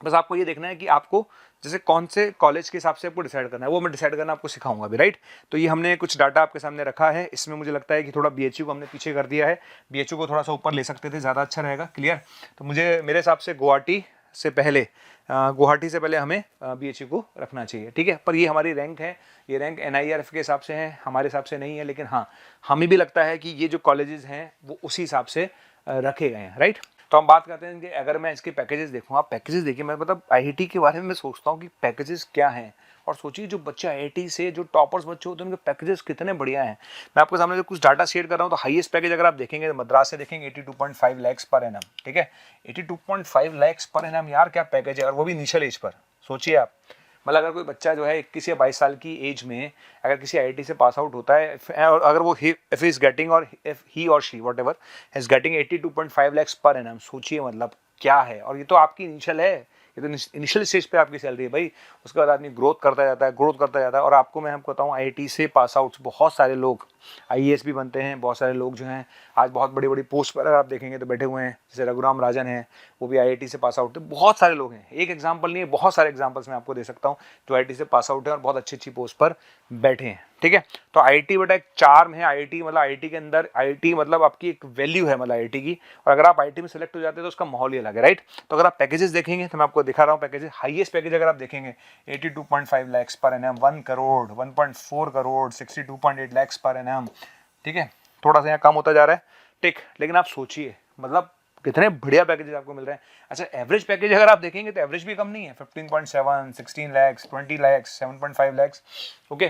बस आपको ये देखना है कि आपको जैसे कौन से कॉलेज के हिसाब से आपको डिसाइड करना है, वो मैं डिसाइड करना आपको सिखाऊंगा अभी, राइट। तो ये हमने कुछ डाटा आपके सामने रखा है, इसमें मुझे लगता है कि थोड़ा बीएचयू को हमने पीछे कर दिया है, बीएचयू को थोड़ा सा ऊपर ले सकते थे, ज़्यादा अच्छा रहेगा, क्लियर। तो मेरे हिसाब से गुवाहाटी से पहले हमें बीएचयू को रखना चाहिए, ठीक है। पर ये हमारी रैंक है, ये रैंक एनआईआरएफ के हिसाब से है, हमारे हिसाब से नहीं है, लेकिन हाँ, हमें भी लगता है कि ये जो कॉलेजेस हैं वो उसी हिसाब से रखे गए हैं, राइट। तो हम बात करते हैं कि अगर मैं इसके पैकेजेस देखूँ, आप पैकेजेस देखिए, मैं मतलब आईआईटी के बारे में मैं सोचता हूँ कि पैकेजेस क्या हैं, और सोचिए जो बच्चे आईआईटी से, जो टॉपर्स बच्चे होते हैं, उनके पैकेजेस कितने बढ़िया हैं। मैं आपके सामने जो कुछ डाटा शेयर कर रहा हूँ, तो हाईएस्ट पैकेज अगर आप देखेंगे तो मद्रास से देखेंगे 82.5 लाख पर एनम, ठीक है। 82.5 लाख पर एनम, यार क्या पैकेज है, और वो भी इनिशियल एज पर। सोचिए आप, मतलब अगर कोई बच्चा जो है 21 या 22 साल की एज में अगर किसी आईआईटी से पास आउट होता है, और अगर वो इफ ही इज गेटिंग, और इफ ही और she what ever is getting 82.5 lakh per annum, सोचिए मतलब क्या है। और ये तो आपकी इनिशियल है, ये तो इनिशियल स्टेज पे आपकी सैलरी है भाई, उसके बाद आदमी ग्रोथ करता जाता है। और आपको मैं बताऊँ, आईआईटी से पास आउट बहुत सारे लोग आईएएस भी बनते हैं, बहुत सारे लोग जो हैं आज बहुत बड़ी बड़ी पोस्ट पर अगर आप देखेंगे तो बैठे हुए हैं, जैसे रघुराम राजन हैं, वो भी आईआईटी से पास आउट है। बहुत सारे लोग हैं, एक एग्जांपल नहीं है, बहुत सारे एग्जांपल्स मैं आपको दे सकता हूँ जो आईआईटी से पास आउट है और बहुत अच्छी पोस्ट पर बैठे हैं, ठीक है। तो आईआईटी बेटा एक चार्म है, आईआईटी मतलब आईआईटी के अंदर, आईआईटी मतलब आपकी एक वैल्यू है, मतलब आईआईटी की। और अगर आप आईआईटी में सेलेक्ट हो जाते हैं तो उसका माहौल ही अलग है, राइट। तो अगर आप पैकेजेस देखेंगे तो मैं आपको दिखा रहा हूँ पैकेजेस, हाईएस्ट पैकेज अगर आप देखेंगे 82.5 lakh per annum, 1 crore, 1.4 crore, 62.8 lakh per annum, ठीक है। थोड़ा सा यहाँ कम होता जा रहा है, ठीक, लेकिन आप सोचिए मतलब कितने बढ़िया पैकेजेस आपको मिल रहे हैं। अच्छा, एवरेज पैकेज अगर आप देखेंगे तो एवरेज भी कम नहीं है, 15.7, 16 लाख, 20 लाख, 7.5 लाख, ओके,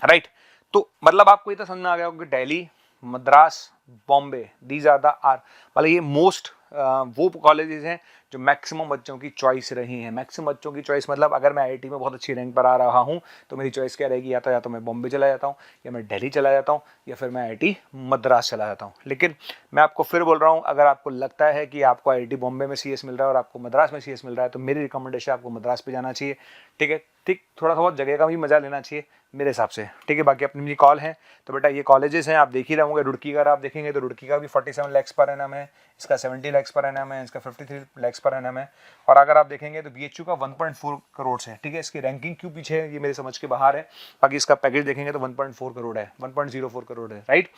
राइट। तो मतलब आपको ये तो समझ में आ गया होगा कि Delhi, Madras, Bombay, these are the are, मतलब ये मोस्ट वो कॉलेजेस हैं जो मैक्सिमम बच्चों की चॉइस रही हैं। मैक्सिमम बच्चों की चॉइस मतलब अगर मैं आईआईटी में बहुत अच्छी रैंक पर आ रहा हूँ तो मेरी चॉइस क्या रहेगी, या तो मैं बॉम्बे चला जाता हूँ, या मैं दिल्ली चला जाता हूँ, या फिर मैं आईआईटी मद्रास चला जाता हूँ। लेकिन मैं आपको फिर बोल रहा हूँ, अगर आपको लगता है कि आपको आईआईटी बॉम्बे में सीएस मिल रहा है और आपको मद्रास में सीएस मिल रहा है, तो मेरी रिकमेंडेशन आपको मद्रास पे जाना चाहिए। ठीक है, ठीक, थोड़ा बहुत जगह का भी मजा लेना चाहिए मेरे हिसाब से। ठीक है, बाकी अपनी कॉल है। तो बेटा ये कॉलेजेस हैं, आप देख ही रहे होंगे। रुड़की का आप देखेंगे तो रुड़की का भी 47 लाख पर एनम है, इसका 70 लाख पर एनम है, इसका 53 लाख पर एनम है। और अगर आप देखेंगे तो बीएचयू का 1.4 करोड़ है। ठीक है, इसकी रैंकिंग क्यों पीछे है ये मेरे समझ के बाहर है, बाकी इसका पैकेज देखेंगे तो 1.4 करोड़ है, 1.04 करोड़ है, राइट।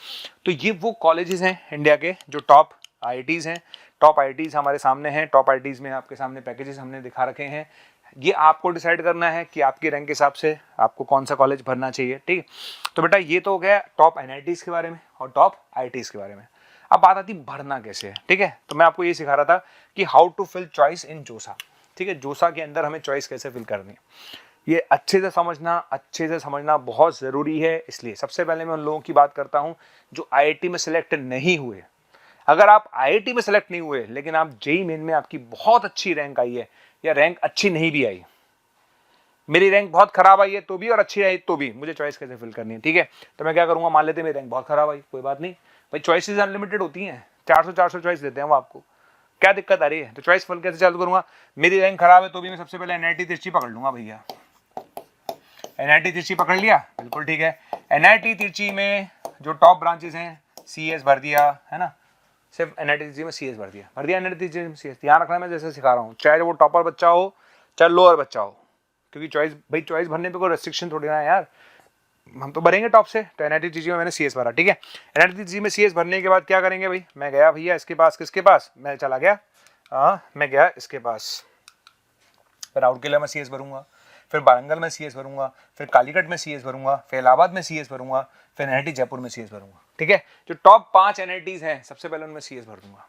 तो ये वो कॉलेजेस हैं इंडिया के जो टॉप आईआईटीज़ हैं। टॉप आईआईटीज़ हमारे सामने हैं, टॉप आईआईटीज़ में आपके सामने पैकेजेस हमने दिखा रखे हैं। ये आपको डिसाइड करना है कि आपकी रैंक के हिसाब से आपको कौन सा कॉलेज भरना चाहिए। ठीक है, तो बेटा ये तो हो गया टॉप एनआईटीज़ के बारे में और टॉप आईआईटीज़ के बारे में। अब बात आती भरना कैसे है। ठीक है, तो मैं आपको ये सिखा रहा था कि how to fill choice in JoSAA. ठीक है, जोसा के अंदर हमें चॉइस कैसे फिल करनी है, ये अच्छे से समझना बहुत ज़रूरी है। इसलिए सबसे पहले मैं उन लोगों की बात करता हूँ जो आईआईटी में सिलेक्ट नहीं हुए। अगर आप आईआईटी में सेलेक्ट नहीं हुए लेकिन आप जेईई मेन में आपकी बहुत अच्छी रैंक आई है या रैंक अच्छी नहीं भी आई, मेरी रैंक बहुत खराब आई है तो भी और अच्छी आई तो भी, मुझे चॉइस कैसे फिल करनी है। ठीक है, तो मैं क्या करूंगा, मान लेते मेरी रैंक बहुत खराब आई, कोई बात नहीं भाई, चॉइसेस अनलिमिटेड होती हैं, 400 चॉइस देते हैं वो आपको, क्या दिक्कत आ रही है। तो चॉइस फिल कैसे चालू करूंगा, मेरी रैंक खराब है तो भी मैं सबसे पहले एनआईटी तिरछी पकड़ लूंगा भैया। एनआईटी तिरछी पकड़ लिया, बिल्कुल ठीक है। एनआईटी तिरछी में जो टॉप ब्रांचेस हैं, सीएस भर दिया है ना, सिर्फ एनआईटी में सीएस भर दिया एनआईटी में सीएस। ध्यान रखना मैं जैसे सिखा रहा हूँ, चाहे वो टॉपर बच्चा हो चाहे लोअर बच्चा हो, क्योंकि चॉइस भाई चॉइस भरने पे कोई रेस्ट्रिक्शन थोड़ी ना है यार, हम तो भरेंगे टॉप से। तो एनआईटी में मैंने सीएस भरा। ठीक है, एनआईटी में सीएस भरने के बाद क्या करेंगे भाई, मैं गया भैया इसके पास, किसके पास, मैं चला गया मैं गया इसके पास, फिर राउरकेला में सीएस भरूंगा, फिर वारंगल में सीएस भरूंगा, फिर कालीकट में सीएस भरूंगा, फिर इलाहाबाद में सीएस भरूंगा, फिर एनआईटी जयपुर में सीएस भरूंगा। ठीक है, जो टॉप 5 एनआईटीज हैं सबसे पहले उनमें सीएस भर दूंगा।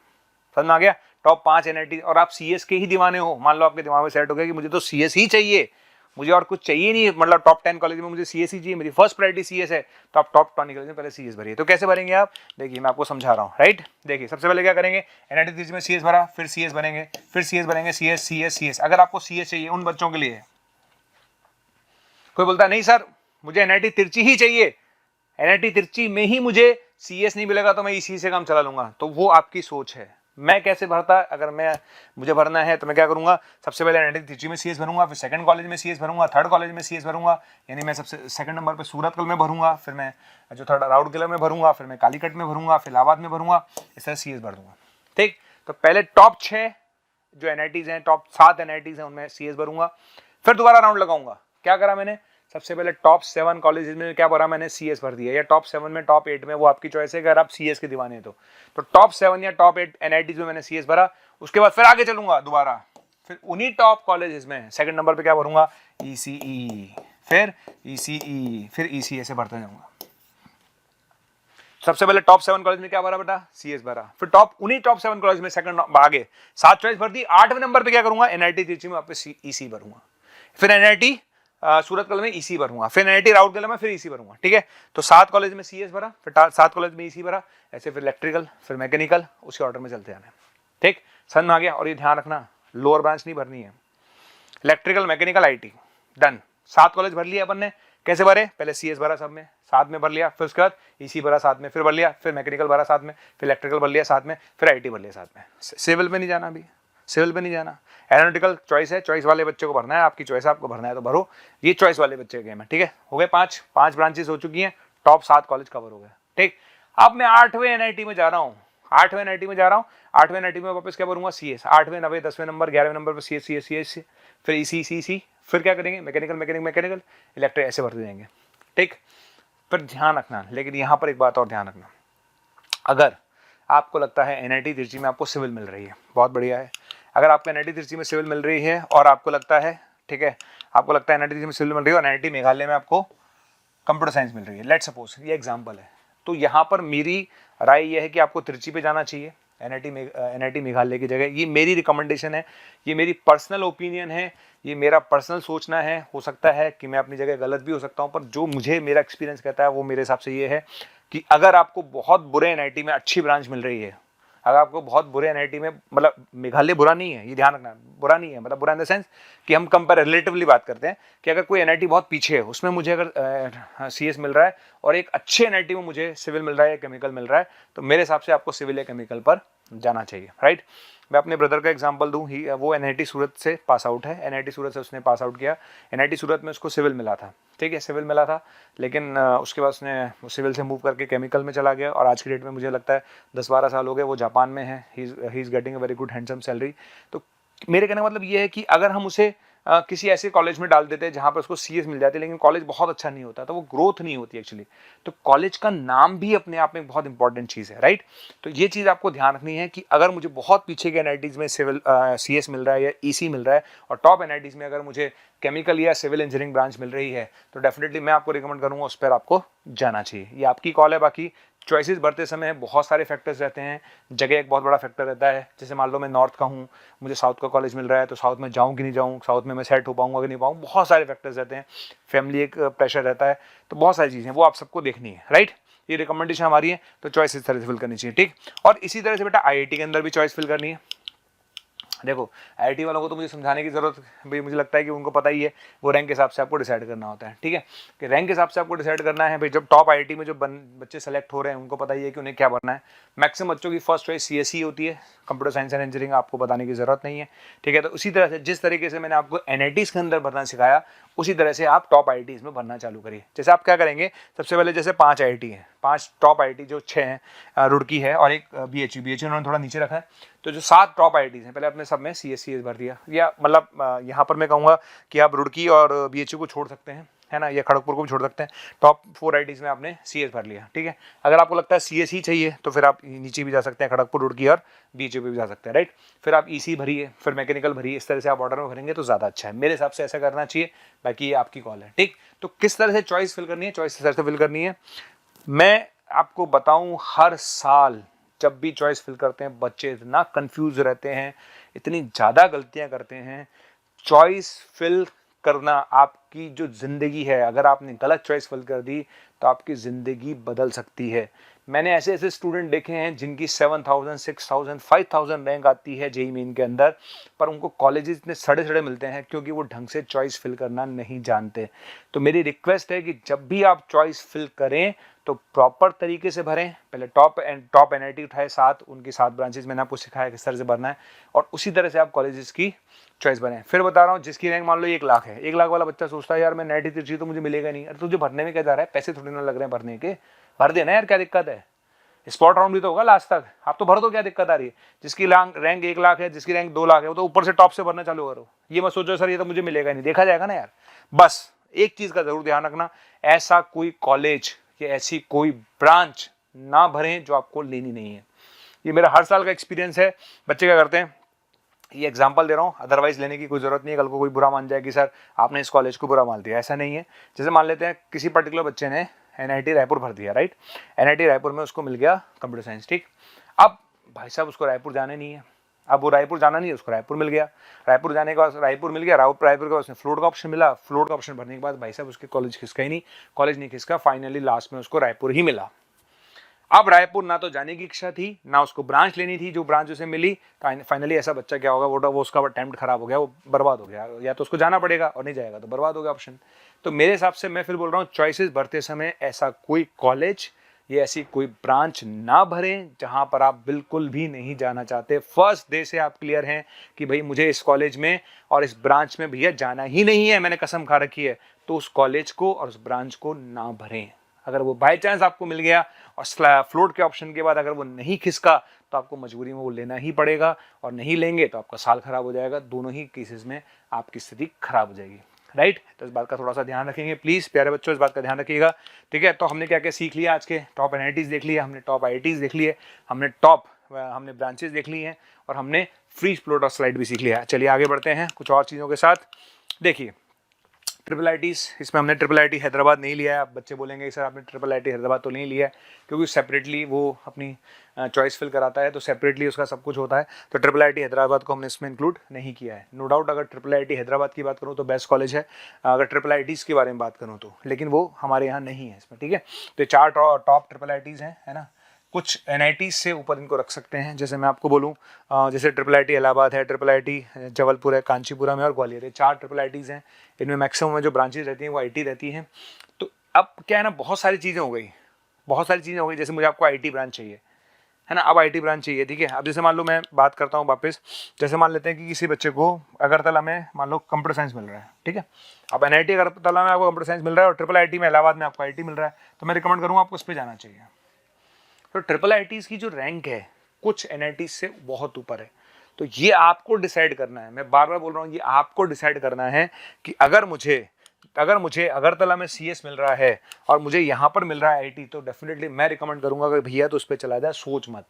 समझ में आ गया, टॉप 5 एनआईटी, और आप सीएस के ही दीवाने हो, मान लो आपके दिमाग में सेट हो गया कि मुझे तो सीएस ही चाहिए, मुझे और कुछ चाहिए नहीं, मतलब टॉप 10 कॉलेज में मुझे सीएस ही चाहिए, मेरी फर्स्ट प्रायोरिटी सीएस है, तो आप टॉप 10 कॉलेज में पहले सीएस भरिए। तो कैसे भरेंगे आप, देखिए मैं आपको समझा रहा हूँ, राइट। देखिए सबसे पहले क्या करेंगे, एनआईटी में सीएस भरा, फिर सीएस भरेंगे, फिर सीएस भरेंगे, सीएस सीएस सीएस। अगर आपको सीएस चाहिए उन बच्चों के लिए, कोई बोलता नहीं सर मुझे एनआईटी तिरछी ही चाहिए, एनआईटी तिरछी में ही मुझे सीएस नहीं मिलेगा तो मैं इसी से काम चला लूंगा, तो वो आपकी सोच है। मैं कैसे भरता, अगर मुझे भरना है तो मैं क्या करूंगा, सबसे पहले एनआईटी तिरछी में सीएस भरूंगा, फिर सेकंड कॉलेज में सीएस भरूंगा, थर्ड कॉलेज में सीएस भरूंगा, यानी मैं सबसे सेकंड नंबर पे सूरतकल में भरूंगा, फिर मैं जो थर्ड राउरकेला में भरूंगा, फिर मैं कालीकट में भरूंगा, फिर इलाहाबाद में भरूंगा, इस तरह सीएस भर दूंगा। ठीक, तो पहले टॉप 6 जो एनआईटीज हैं, टॉप 7 एनआईटीज हैं उनमें सीएस भरूंगा, फिर दोबारा राउंड लगाऊंगा। क्या करा मैंने, सबसे पहले टॉप 7 कॉलेजेस में क्या भरा मैंने, सीएस भर दिया, या टॉप 7 में टॉप 8 में, वो आपकी चॉइस है अगर आप सीएस के दीवाने हैं तो टॉप 7 या टॉप 8 एनआईटीज में मैंने सीएस भरा। उसके बाद फिर आगे चलूंगा दोबारा, फिर उन्हीं टॉप कॉलेजेस में सेकंड नंबर पे क्या भरूंगा, ईसीई, फिर ईसीई, फिर ईसी, ऐसे भरते जाऊंगा। सबसे पहले टॉप 7 कॉलेज में क्या भरा बेटा, सीएस भरा, फिर उन्हीं टॉप 7 कॉलेज में सेकंड आगे 7 चॉइस भर दी, 8वें नंबर पे क्या करूंगा, एनआईटी तिरछी में वापस ईसी भरूंगा, फिर एनआईटी सूरतकल में ईसी भरूंगा, फिर एनआईटी राउरकेला में फिर ईसी भरूंगा। ठीक है, तो 7 कॉलेज में सीएस भरा, फिर 7 कॉलेज में ईसी भरा, ऐसे फिर इलेक्ट्रिकल, फिर मैकेनिकल, उसी ऑर्डर में चलते जाना है। ठीक, समझ में आ गया। और ये ध्यान रखना लोअर ब्रांच नहीं भरनी है, electrical mechanical IT done, 7 college भर लिया अपन ने। कैसे भरे, पहले सीएस भरा सब में, साथ में भर लिया, फिर उसके बाद ईसी भरा साथ में, फिर भर लिया, फिर मैकेनिकल भरा साथ में, फिर इलेक्ट्रिकल भर लिया साथ में, फिर आईटी भर लिया साथ में। सिविल पे नहीं जाना, अभी सिविल पे नहीं जाना, एरोनॉटिकल चॉइस है, चॉइस वाले बच्चे को भरना है, आपकी चॉइस आपको भरना है तो भरो, ये चॉइस वाले बच्चे का गेम है। ठीक है, हो गए 5 ब्रांचेस हो चुकी हैं, टॉप 7 कॉलेज कवर हो गए। ठीक, अब मैं 8वें एनआईटी में जा रहा हूँ, 8वें एनआईटी में जा रहा हूँ, 8वें एनआईटी में वापस क्या भरूंगा, सीएस, 8वें 9वें 10वें नंबर 11वें नंबर पर सीएस सीएस सीएस, फिर ईसी, फिर क्या करेंगे, मैकेनिकल इलेक्ट्रिक, ऐसे भरते जाएंगे। ठीक, पर ध्यान रखना, लेकिन यहाँ पर एक बात और ध्यान रखना, अगर आपको लगता है एनआईटी तिरछी में आपको सिविल मिल रही है, बहुत बढ़िया है। अगर आपको एनआईटी तिरछी में सिविल मिल रही है और आपको लगता है, ठीक है, आपको लगता है एनआईटी तिरछी में सिविल मिल रही है और एनआईटी मेघालय में आपको कंप्यूटर साइंस मिल रही है, लेट्स सपोज, ये एग्जांपल है, तो यहाँ पर मेरी राय यह है कि आपको तिरछी पे जाना चाहिए, NIT मेघालय की जगह। ये मेरी रिकमेंडेशन है, ये मेरी पर्सनल ओपिनियन है, ये मेरा पर्सनल सोचना है। हो सकता है कि मैं अपनी जगह गलत भी हो सकता हूँ, पर जो मुझे मेरा एक्सपीरियंस कहता है वो मेरे हिसाब से ये है कि अगर आपको बहुत बुरे NIT में अच्छी ब्रांच मिल रही है, अगर आपको बहुत बुरे NIT में, मतलब मेघालय बुरा नहीं है, ये ध्यान रखना, बुरा नहीं है, मतलब बुरा इन द सेंस कि हम कंपेयर रिलेटिवली बात करते हैं कि अगर कोई NIT बहुत पीछे है, उसमें मुझे अगर CS मिल रहा है और एक अच्छे NIT में मुझे सिविल मिल रहा है या केमिकल मिल रहा है, तो मेरे हिसाब से आपको सिविल या केमिकल पर जाना चाहिए, राइट। मैं अपने ब्रदर का एग्जांपल दूं, ही वो NIT सूरत से पास आउट है, NIT सूरत से उसने पास आउट किया। NIT सूरत में उसको सिविल मिला था, ठीक है, सिविल मिला था, लेकिन उसके बाद उसने सिविल से मूव करके केमिकल में चला गया और आज की डेट में मुझे लगता है 10-12 साल हो गए वो जापान में है। He is getting a very good handsome salary. तो मेरे कहने का मतलब ये है कि अगर हम उसे किसी ऐसे कॉलेज में डाल देते हैं जहाँ पर उसको CS मिल जाती है, लेकिन कॉलेज बहुत अच्छा नहीं होता, तो वो ग्रोथ नहीं होती एक्चुअली। तो कॉलेज का नाम भी अपने आप में बहुत इंपॉर्टेंट चीज़ है, राइट। तो ये चीज़ आपको ध्यान रखनी है कि अगर मुझे बहुत पीछे के NITs में सिविल CS मिल रहा है या EC मिल रहा है, और टॉप NITs में अगर मुझे केमिकल या सिविल इंजीनियरिंग ब्रांच मिल रही है, तो डेफिनेटली मैं आपको रिकमेंड करूँगा उस पर आपको जाना चाहिए। ये आपकी कॉल है। बाकी चॉइसेस भरते समय बहुत सारे फैक्टर्स रहते हैं, जगह एक बहुत बड़ा फैक्टर रहता है। जैसे मान लो मैं नॉर्थ का हूँ, मुझे साउथ का कॉलेज मिल रहा है, तो साउथ में जाऊँ कि नहीं जाऊँ, साउथ में मैं सेट हो पाऊँगा कि नहीं पाऊँ, बहुत सारे फैक्टर्स रहते हैं, फैमिली एक प्रेशर रहता है, तो बहुत सारी चीज़ें वो आप सबको देखनी है, राइट। ये रिकमेंडेशन हमारी है, तो चॉइस इस तरह से फिल करनी चाहिए, ठीक। और इसी तरह से बेटा IIT के अंदर भी चॉइस फिल करनी है। देखो IIT वालों को तो मुझे समझाने की जरूरत भाई, मुझे लगता है कि उनको पता ही है, वो रैंक के हिसाब से आपको डिसाइड करना होता है, ठीक है, कि रैंक के हिसाब से आपको डिसाइड करना है। भाई जब टॉप IIT में जो बच्चे सेलेक्ट हो रहे हैं उनको पता ही है कि उन्हें क्या बनना है। मैक्सिमम बच्चों की फर्स्ट चॉइस CSE होती है, कंप्यूटर साइंस एंड इंजीनियरिंग, आपको बताने की जरूरत नहीं है, ठीक है। तो उसी तरह से जिस तरीके से मैंने आपको NITs के अंदर भरना सिखाया, उसी तरह से आप टॉप IITs में भरना चालू करिए। जैसे आप क्या करेंगे, सबसे पहले जैसे 5 IIT हैं, 5 टॉप IIT जो 6 हैं, रुड़की है और एक BHU उन्होंने थोड़ा नीचे रखा है, तो जो 7 टॉप IITs हैं, पहले अपने सब में CS भर दिया, या मतलब यहाँ पर मैं कहूँगा कि आप रुड़की और BHU को छोड़ सकते हैं, है ना, या खड़गपुर को भी छोड़ सकते हैं। टॉप 4 IITs में आपने CS भर लिया, ठीक है। अगर आपको लगता है CS ही चाहिए तो फिर आप नीचे भी जा सकते हैं, खड़गपुर, रुड़की और BHU पे भी जा सकते हैं, राइट। फिर आप EC भरिए, फिर मैकेनिकल भरिए, इस तरह से आप ऑर्डर में भरेंगे तो ज़्यादा अच्छा है, मेरे हिसाब से ऐसा करना चाहिए। बाकी ये आपकी कॉल है, ठीक। तो किस तरह से चॉइस फिल करनी है, चॉइस इस तरह से फिल करनी है। मैं आपको बताऊं, हर साल जब भी चॉइस फिल करते हैं बच्चे इतना कंफ्यूज रहते हैं, इतनी ज़्यादा गलतियां करते हैं। चॉइस फिल करना आपकी जो ज़िंदगी है, अगर आपने गलत चॉइस फिल कर दी तो आपकी ज़िंदगी बदल सकती है। मैंने ऐसे ऐसे स्टूडेंट देखे हैं जिनकी 7,000, 6,000, 5,000 रैंक आती है JEE मेन के अंदर, पर उनको कॉलेजेस इतने सड़े सड़े मिलते हैं क्योंकि वो ढंग से चॉइस फिल करना नहीं जानते। तो मेरी रिक्वेस्ट है कि जब भी आप चॉइस फिल करें तो प्रॉपर तरीके से भरें। पहले टॉप NIT उठाए 7, उनकी 7 ब्रांचेज मैंने आपको सिखाया किस तरह से भरना है, और उसी तरह से आप कॉलेजेस की चॉइस बने। फिर बता रहा हूँ, जिसकी रैंक मान लो 1 लाख है, 1 लाख वाला बच्चा सोचता है यार मैं NIT चाहिए तो मुझे मिलेगा नहीं। अरे तुझे भरने में क्या जा रहा है, पैसे थोड़ी ना लग रहे हैं भरने के, भर देना यार, क्या दिक्कत है। स्पॉट राउंड भी तो होगा लास्ट तक, आप तो भर दो, क्या दिक्कत आ रही है। जिसकी रैंक 1 लाख है, जिसकी रैंक 2 लाख है, वो तो ऊपर से टॉप से भरना चालू करो। ये मत सोचो सर ये तो मुझे मिलेगा नहीं, देखा जाएगा ना यार। बस एक चीज का जरूर ध्यान रखना, ऐसा कोई कॉलेज या ऐसी कोई ब्रांच ना भरें जो आपको लेनी नहीं है। ये मेरा हर साल का एक्सपीरियंस है। बच्चे क्या करते हैं, ये एग्जांपल दे रहा हूँ, अदरवाइज लेने की कोई जरूरत नहीं है, कल को कोई बुरा मान जाए कि सर आपने इस कॉलेज को बुरा मान दिया, ऐसा नहीं है। जैसे मान लेते हैं किसी पर्टिकुलर बच्चे ने NIT रायपुर भर दिया, राइट। NIT रायपुर में उसको मिल गया कंप्यूटर साइंस, ठीक। अब भाई साहब उसको रायपुर जाना नहीं है, अब वो रायपुर जाना नहीं है, उसको रायपुर मिल गया। रायपुर जाने के बाद रायपुर मिल गया, रायपुर के बाद उसने फ्लोट का ऑप्शन मिला, फ्लोट का ऑप्शन भरने के बाद भाई साहब उसके कॉलेज खिसका ही नहीं, कॉलेज नहीं खिसका, फाइनली लास्ट में उसको रायपुर ही मिला। अब रायपुर ना तो जाने की इच्छा थी, ना उसको ब्रांच लेनी थी, जो ब्रांच उसे मिली। फाइनली ऐसा बच्चा क्या होगा, वो उसका अटेम्प्ट खराब हो गया, वो बर्बाद हो गया, या तो उसको जाना पड़ेगा और नहीं जाएगा तो बर्बाद हो गया ऑप्शन। तो मेरे हिसाब से मैं फिर बोल रहा हूँ, चॉइसेस भरते समय ऐसा कोई कॉलेज या ऐसी कोई ब्रांच ना भरें जहां पर आप बिल्कुल भी नहीं जाना चाहते। फर्स्ट डे से आप क्लियर हैं कि भाई मुझे इस कॉलेज में और इस ब्रांच में भैया जाना ही नहीं है, मैंने कसम खा रखी है, तो उस कॉलेज को और उस ब्रांच को ना भरें। अगर वो बाय चांस आपको मिल गया और फ्लोट के ऑप्शन के बाद अगर वो नहीं खिसका तो आपको मजबूरी में वो लेना ही पड़ेगा, और नहीं लेंगे तो आपका साल खराब हो जाएगा। दोनों ही केसेस में आपकी स्थिति खराब हो जाएगी, राइट। तो इस बात का थोड़ा सा ध्यान रखेंगे प्लीज़, प्यारे बच्चों, इस बात का ध्यान रखिएगा, ठीक है। तो हमने क्या क्या सीख लिया आज के, टॉप NITs देख लिया, हमने टॉप IITs देख लिए, हमने ब्रांचेस देख ली हैं, और हमने फ्री फ्लोट और स्लाइड भी सीख लिया। चलिए आगे बढ़ते हैं कुछ और चीज़ों के साथ। देखिए ट्रिपल आईटीज़, इसमें हमने ट्रिपल आईटी हैदराबाद नहीं लिया है। आप बच्चे बोलेंगे सर आपने ट्रिपल आईटी हैदराबाद तो नहीं लिया है, क्योंकि सेपरेटली वो अपनी चॉइस फिल कराता है, तो सेपरेटली उसका सब कुछ होता है। तो ट्रिपल आईटी हैदराबाद को हमने इसमें इंक्लूड नहीं किया है। नो डाउट अगर ट्रिपल आईटी हैदराबाद की बात करूँ तो बेस्ट कॉलेज है, अगर ट्रिपल आईटीज़ के बारे में बात करूँ तो, लेकिन वो हमारे यहाँ नहीं है इसमें, ठीक है। तो 4 टॉप ट्रिपल आईटीज़ हैं, है ना। कुछ एनआईटीज़ से ऊपर इनको रख सकते हैं, जैसे मैं आपको बोलूँ जैसे ट्रिपल आईटी इलाहाबाद है, ट्रिपल आईटी जबलपुर है, कांचीपुरम है और ग्वालियर है। 4 ट्रिपल आईटीज़ हैं, इनमें मैक्सिमम में जो ब्रांचेज रहती हैं वो आईटी रहती हैं। तो अब क्या है ना, बहुत सारी चीज़ें हो गई, जैसे मुझे आपको आईटी ब्रांच चाहिए, है ना, अब आईटी ब्रांच चाहिए, ठीक है। अब जैसे मान लो मैं बात करता हूँ वापस, जैसे मान लेते हैं कि किसी बच्चे को अगरतला में मान लो कंप्यूटर साइंस मिल रहा है, ठीक है। अब एनआईटी अगरतला में आपको कंप्यूटर साइंस मिल रहा है और ट्रिपल आईटी में इलाहाबाद में आपको आईटी मिल रहा है, तो मैं रिकमेंड करूँगा आपको उस पर जाना चाहिए। तो ट्रिपल आईटीज़ की जो रैंक है कुछ एनआईटीज़ से बहुत ऊपर है। तो ये आपको डिसाइड करना है, मैं बार बार बोल रहा हूँ, ये आपको डिसाइड करना है कि अगर मुझे अगरतला में सीएस मिल रहा है और मुझे यहाँ पर मिल रहा है आईटी, तो डेफिनेटली मैं रिकमेंड करूँगा कि भैया तो उस पर चला जाए, सोच मत,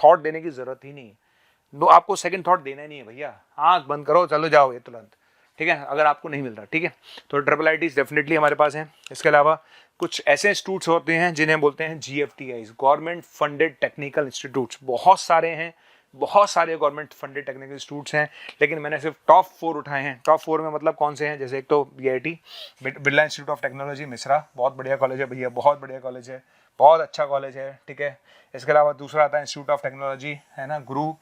थॉट देने की जरूरत ही नहीं है। आपको सेकंड थॉट देना ही नहीं है भैया, आँख बंद करो, चलो जाओ ये तुरंत, ठीक है, अगर आपको नहीं मिल रहा, ठीक है। तो ट्रिपल आईटीज़ डेफिनेटली हमारे पास हैं। इसके अलावा कुछ ऐसे इंस्टीट्यूट्स होते हैं जिन्हें बोलते हैं GFTIs, government funded technical institutes. बहुत सारे हैं, बहुत सारे गवर्नमेंट फंडेड टेक्निकल इंस्टीट्यूट्स हैं, लेकिन मैंने सिर्फ टॉप 4 उठाए हैं। टॉप 4 में मतलब कौन से हैं, जैसे एक तो BIT, Birla institute of technology Mishra, बहुत बढ़िया कॉलेज है भैया, बहुत बढ़िया कॉलेज है, बहुत अच्छा कॉलेज है, ठीक है। इसके अलावा दूसरा आता है इंस्टीट्यूट ऑफ टेक्नोलॉजी, है ना, गुरु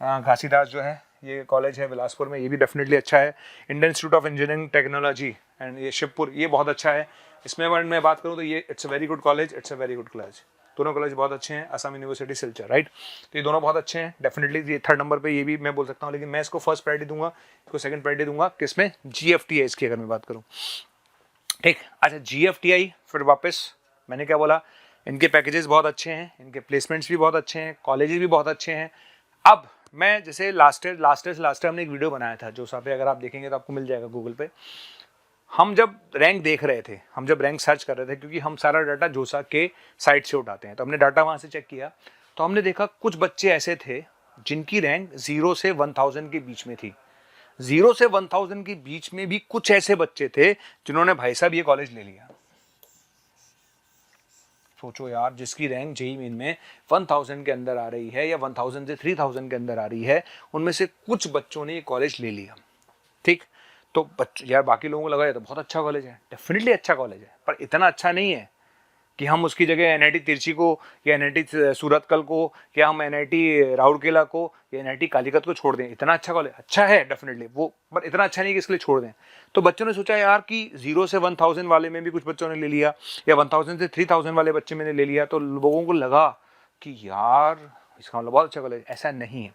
घासीदास जो है, ये कॉलेज है बिलासपुर में, ये भी डेफिनेटली अच्छा है। Indian institute of engineering technology and ये शिवपुर, ये बहुत अच्छा है। इसमें अगर मैं बात करूँ तो ये it's a very good college, it's a very good college, दोनों कॉलेज बहुत अच्छे हैं। असम यूनिवर्सिटी सिलचर, राइट, तो ये दोनों बहुत अच्छे हैं डेफिनेटली। ये 3rd नंबर पे ये भी मैं बोल सकता हूँ, लेकिन मैं इसको फर्स्ट प्रायोरिटी दूंगा, इसको सेकंड प्रायोरिटी दूंगा, किसमें, GFTI की अगर मैं बात करूँ, ठीक। अच्छा, GFTI, फिर वापस मैंने क्या बोला, इनके पैकेजेस बहुत अच्छे हैं, इनके प्लेसमेंट्स भी बहुत अच्छे हैं, कॉलेजेस भी बहुत अच्छे हैं। अब मैं जैसे लास्ट ईयर हमने एक वीडियो बनाया था जोसा पे, अगर आप देखेंगे तो आपको मिल जाएगा गूगल पे। हम जब रैंक देख रहे थे, हम जब रैंक सर्च कर रहे थे, क्योंकि हम सारा डाटा जोसा के साइट से उठाते हैं, तो हमने डाटा वहाँ से चेक किया, तो हमने देखा कुछ बच्चे ऐसे थे जिनकी रैंक 0 से 1000 के बीच में थी। 0 से 1000 के बीच में भी कुछ ऐसे बच्चे थे जिन्होंने भाई साहब ये कॉलेज ले लिया। सोचो यार, जिसकी रैंक जेईई मेन में 1000 के अंदर आ रही है या 1000 से 3000 के अंदर आ रही है, उनमें से कुछ बच्चों ने ये कॉलेज ले लिया, ठीक। तो यार बाकी लोगों को लगा ये तो बहुत अच्छा कॉलेज है, डेफिनेटली अच्छा कॉलेज है, पर इतना अच्छा नहीं है कि हम उसकी जगह एनआईटी तिरछी को या एनआईटी सूरतकल को या हम एनआईटी राउरकेला को या एनआईटी कालीकत को छोड़ दें। इतना अच्छा कॉलेज अच्छा है डेफिनेटली वो, पर इतना अच्छा नहीं कि इसके लिए छोड़ दें। तो बच्चों ने सोचा यार कि 0 से 1000 वाले में भी कुछ बच्चों ने ले लिया या 1000 से 3000 वाले बच्चे मैंने ले लिया, तो लोगों को लगा कि यार इसका मतलब बहुत अच्छा कॉलेज। ऐसा नहीं है।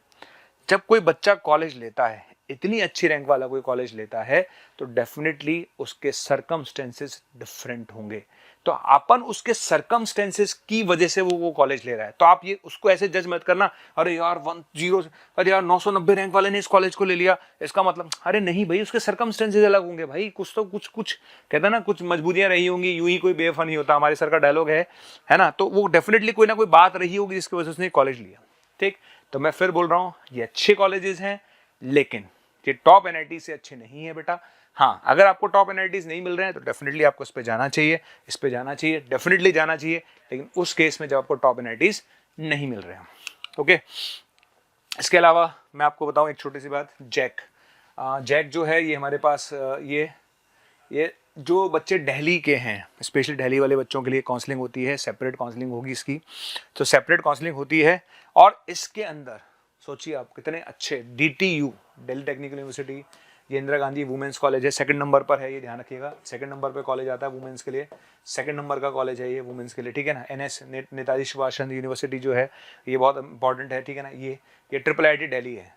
जब कोई बच्चा कॉलेज लेता है, इतनी अच्छी रैंक वाला कोई कॉलेज लेता है, तो डेफिनेटली उसके सर्कमस्टेंसेस डिफरेंट होंगे। तो अपन उसके सर्कमस्टेंसेस की वजह से वो कॉलेज ले रहा है। तो आप ये उसको ऐसे जज मत करना, अरे यार 990 रैंक वाले ने इस कॉलेज को ले लिया, इसका मतलब, अरे नहीं भाई, उसके सर्कमस्टेंसेस अलग होंगे भाई। कुछ तो कुछ कहता ना, कुछ मजबूरियां रही होंगी, यूं ही कोई बेवफा नहीं होता, हमारे सर का डायलॉग है ना। तो वो डेफिनेटली कोई ना कोई बात रही होगी जिसकी वजह से उसने कॉलेज लिया, ठीक। तो मैं फिर बोल रहा हूँ, ये अच्छे कॉलेजेस हैं, लेकिन ये टॉप एनआईटी से अच्छे नहीं है बेटा। हाँ, अगर आपको टॉप एनआईटीज नहीं मिल रहे हैं तो डेफिनेटली आपको इस पे जाना चाहिए, डेफिनेटली जाना चाहिए, लेकिन उस केस में जब आपको टॉप एनआईटीज नहीं मिल रहे हैं, ओके। इसके अलावा मैं आपको बताऊं एक छोटी सी बात, जैक जो है, ये हमारे पास ये जो बच्चे दिल्ली के हैं, स्पेशली दिल्ली वाले बच्चों के लिए काउंसलिंग होती है, सेपरेट काउंसलिंग होगी इसकी, तो सेपरेट काउंसलिंग होती है। और इसके अंदर सोचिए आप कितने अच्छे, DTU, दिल्ली टेक्निकल यूनिवर्सिटी, ये इंदिरा गांधी वुमेंस कॉलेज है, 2nd नंबर पर है, ये ध्यान रखिएगा, 2nd नंबर पर कॉलेज आता है वुमेंस के लिए, 2nd नंबर का कॉलेज है ये वुमेंस के लिए, ठीक है ना। NS नेताजी सुभाष चंद्र यूनिवर्सिटी जो है, ये बहुत इंपॉर्टेंट है, ठीक है ना। ये ट्रिपल आईटी दिल्ली है,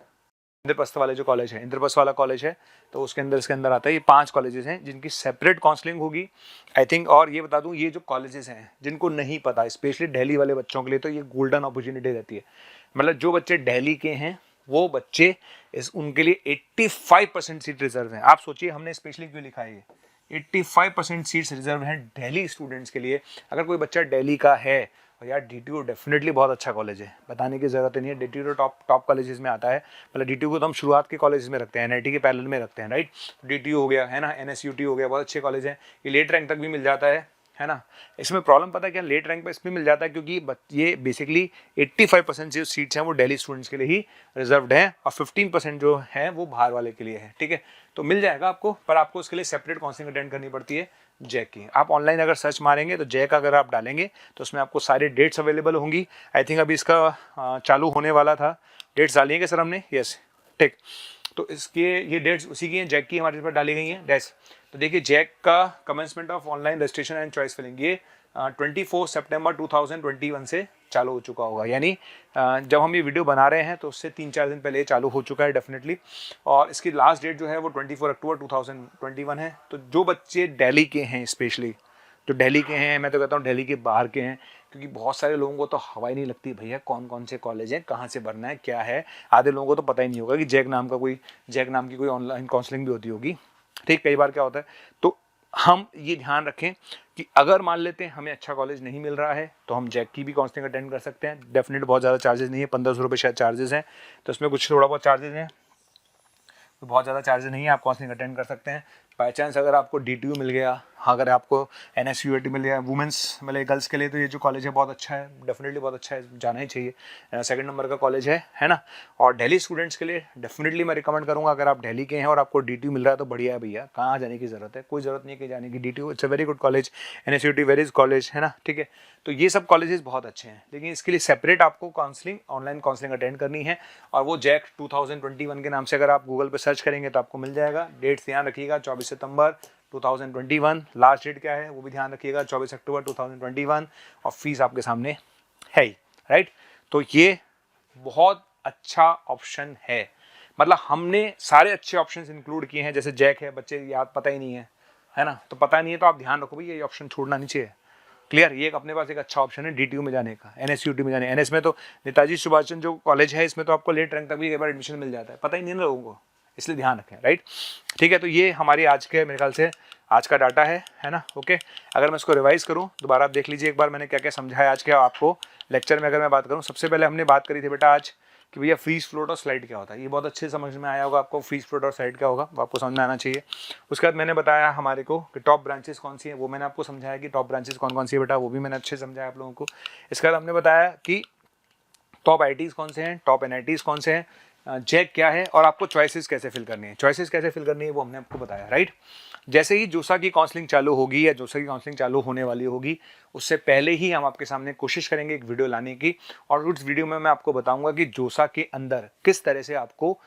इंद्रप्रस्थ वाले जो कॉलेज है, इंद्रप्रस्थ वाला कॉलेज है, तो इसके अंदर आता है। ये 5 कॉलेजेस हैं जिनकी सेपरेट काउंसलिंग होगी, आई थिंक। और ये बता दूं, ये जो कॉलेजेस हैं जिनको नहीं पता, स्पेशली दिल्ली वाले बच्चों के लिए तो ये गोल्डन अपॉर्चुनिटी रहती है। मतलब जो बच्चे दिल्ली के हैं वो बच्चे उनके लिए 85% सीट रिजर्व हैं। आप सोचिए हमने स्पेशली क्यों लिखा है, 85% सीट्स रिजर्व हैं दिल्ली स्टूडेंट्स के लिए। अगर कोई बच्चा दिल्ली का है और यार DTU डेफिनेटली बहुत अच्छा कॉलेज है, बताने की ज़रूरत नहीं है। DTU तो टॉप कॉलेजेस में आता है। मतलब DTU को तो हम शुरुआत के कॉलेजेस में रखते हैं, NIT के पैरेलल में रखते हैं, राइट। DTU हो गया है ना, NSUT हो गया, बहुत अच्छे कॉलेज हैं। ये लेट रैंक तक भी मिल जाता है ना। इसमें प्रॉब्लम पता है क्या, लेट रैंक पे इसमें मिल जाता है क्योंकि ये बेसिकली 85% जो सीट्स हैं वो दिल्ली स्टूडेंट्स के लिए ही रिजर्व्ड हैं और 15% जो है वो बाहर वाले के लिए है, ठीक है। तो मिल जाएगा आपको, पर आपको उसके लिए सेपरेट काउंसलिंग अटेंड करनी पड़ती है जैक की। आप ऑनलाइन अगर सर्च मारेंगे तो जैक अगर आप डालेंगे तो उसमें आपको सारी डेट्स अवेलेबल होंगी। आई थिंक अभी इसका चालू होने वाला था, डेट्स डाली है कि सर हमने, यस, ठीक। तो इसके ये डेट्स उसी की हैं, जैक की हमारे पर डाली गई हैं डेट्स। तो देखिए जैक का commencement of online registration and choice filling ये 24 सितंबर 2021 से चालू हो चुका होगा। यानी जब हम ये वीडियो बना रहे हैं तो उससे 3-4 दिन पहले ये चालू हो चुका है डेफिनेटली। और इसकी लास्ट डेट जो है वो 24 अक्टूबर 2021 है। तो जो बच्चे दिल्ली के हैं, स्पेशली जो दिल्ली के हैं, मैं तो कहता हूँ दिल्ली के बाहर के हैं, क्योंकि बहुत सारे लोगों को तो हवा ही नहीं लगती भैया कौन कौन से कॉलेज हैं, कहाँ से भरना है, क्या है। आधे लोगों को तो पता ही नहीं होगा कि जैक नाम की कोई ऑनलाइन काउंसलिंग भी होती होगी, ठीक। कई बार क्या होता है, तो हम ये ध्यान रखें कि अगर मान लेते हैं हमें अच्छा कॉलेज नहीं मिल रहा है तो हम जैक की भी काउंसलिंग अटेंड कर सकते हैं। डेफिनेट बहुत ज़्यादा चार्जेस नहीं है, 1500 रुपये शायद चार्जेस हैं, तो उसमें कुछ थोड़ा बहुत चार्जेस हैं, तो बहुत ज़्यादा चार्जेस नहीं है, आप काउंसलिंग अटेंड कर सकते हैं। बाई चांस अगर आपको DTU मिल गया, अगर आपको NSUT मिल गया, वुमेंस मिले, गर्ल्स के लिए, तो ये जो कॉलेज है बहुत अच्छा है, डेफिनेटली बहुत अच्छा है, जाना ही चाहिए। सेकंड नंबर का कॉलेज है ना। और दिल्ली स्टूडेंट्स के लिए डेफिनेटली मैं रिकमेंड करूँगा, अगर आप दिल्ली के हैं और आपको DTU मिल रहा है तो बढ़िया है भैया, कहाँ जाने की ज़रूरत है, कोई ज़रूरत नहीं है कि जाने की। DTU it's a very good college, NSUT very college, है ना, ठीक है। तो ये सब कॉलेजेस बहुत अच्छे हैं, लेकिन इसके लिए सेपरेट आपको काउंसलिंग, ऑनलाइन काउंसलिंग अटेंड करनी है। और वो जैक 2021 के नाम से अगर आप गूगल पर सर्च करेंगे तो आपको मिल जाएगा। डेट्स ध्यान रखिएगा, 24 सितंबर 2021, लास्ट डेट क्या है वो भी ध्यान रखिएगा, 24 अक्टूबर 2021। और फीस आपके सामने है ही, राइट। तो ये बहुत अच्छा ऑप्शन है, मतलब हमने सारे अच्छे ऑप्शंस इंक्लूड किए हैं। जैसे जैक है, बच्चे याद पता ही नहीं है ना, तो पता नहीं है तो आप ध्यान रखो भाई ये ऑप्शन छोड़ना नहीं चाहिए, क्लियर। ये एक अपने पास एक अच्छा ऑप्शन है DTU में जाने का, NSUT में जाने। NS में तो नेताजी सुभाष चंद्र जो कॉलेज है, इसमें तो आपको लेट रैंक तक भी कई बार एडमिशन मिल जाता है, पता ही नहीं ना लोगों को, इसलिए ध्यान रखें, राइट, ठीक है। तो ये हमारी आज के, मेरे ख्याल से आज का डाटा है ना, ओके। अगर मैं इसको रिवाइज करूँ, दोबारा आप देख लीजिए एक बार मैंने क्या क्या समझाया आज के आपको लेक्चर में। अगर मैं बात करूँ, सबसे पहले हमने बात करी थी बेटा आज कि भैया फ्रीज फ्लोट और स्लाइड क्या होता है, ये बहुत अच्छे समझ में आया होगा आपको, फ्रीज फ्लोट और स्लाइड क्या होगा वो आपको समझ में आना चाहिए। उसके बाद मैंने बताया हमारे को कि टॉप ब्रांचेस कौन सी हैं, वो मैंने आपको समझाया कि टॉप ब्रांचेस कौन कौन सी है बेटा, वो भी मैंने अच्छे समझाया आप लोगों को। इसके बाद हमने बताया कि टॉप IITs कौन से हैं, टॉप NITs कौन से हैं, जैक क्या है, और आपको चॉइसेस कैसे फिल करनी है, वो हमने आपको बताया, राइट। जैसे ही जोसा की काउंसलिंग चालू होगी या जोसा की काउंसलिंग चालू होने वाली होगी, उससे पहले ही हम आपके सामने कोशिश करेंगे एक वीडियो लाने की, और उस वीडियो में मैं आपको बताऊंगा कि जोसा के अंदर किस तरह से आपको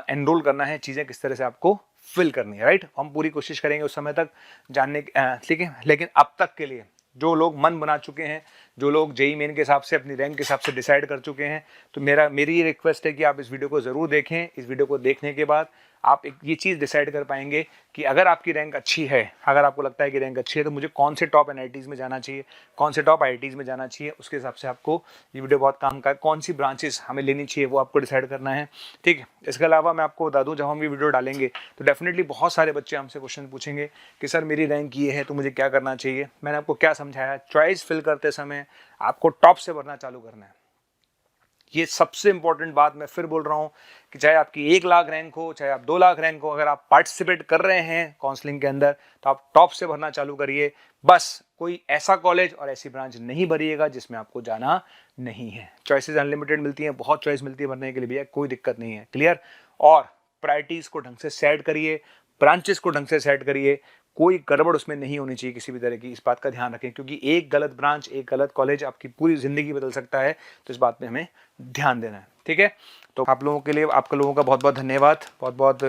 एनरोल करना है, चीज़ें किस तरह से आपको फिल करनी है, राइट। हम पूरी कोशिश करेंगे उस समय तक जानने की, लेकिन अब तक के लिए जो लोग मन बना चुके हैं, जो लोग JEE मेन के हिसाब से अपनी रैंक के हिसाब से डिसाइड कर चुके हैं, तो मेरी ये रिक्वेस्ट है कि आप इस वीडियो को ज़रूर देखें। इस वीडियो को देखने के बाद आप एक ये चीज़ डिसाइड कर पाएंगे कि अगर आपकी रैंक अच्छी है, अगर आपको लगता है कि रैंक अच्छी है, तो मुझे कौन से टॉप NITs में जाना चाहिए, कौन से टॉप IITs में जाना चाहिए, उसके हिसाब से आपको ये वीडियो बहुत काम का है। कौन सी ब्रांचेस हमें लेनी चाहिए वो आपको डिसाइड करना है, ठीक है। इसके अलावा मैं आपको बता दूं, जब हम ये वीडियो डालेंगे तो डेफिनेटली बहुत सारे बच्चे हमसे क्वेश्चन पूछेंगे कि सर मेरी रैंक ये है तो मुझे क्या करना चाहिए। मैंने आपको क्या समझाया, चॉइस फिल करते समय आपको टॉप से भरना चालू करना है। ये सबसे इंपॉर्टेंट बात मैं फिर बोल रहा हूं कि चाहे आपकी 1 लाख रैंक हो, चाहे आप 2 लाख रैंक हो, अगर आप पार्टिसिपेट कर रहे हैं काउंसलिंग के अंदर तो आप टॉप से भरना चालू करिए। बस कोई ऐसा कॉलेज और ऐसी ब्रांच नहीं भरिएगा जिसमें आपको जाना नहीं है। चॉइसेस अनलिमिटेड मिलती हैं, बहुत चॉइस मिलती है भरने के लिए भैया, कोई दिक्कत नहीं है, क्लियर। और प्रायोरिटीज को ढंग से सेट करिए, ब्रांचेस को ढंग से सेट करिए, कोई गड़बड़ उसमें नहीं होनी चाहिए किसी भी तरह की, इस बात का ध्यान रखें, क्योंकि एक गलत ब्रांच, एक गलत कॉलेज आपकी पूरी जिंदगी बदल सकता है। तो इस बात पे हमें ध्यान देना है, ठीक है। तो आप लोगों के लिए, आप लोगों का बहुत बहुत धन्यवाद, बहुत बहुत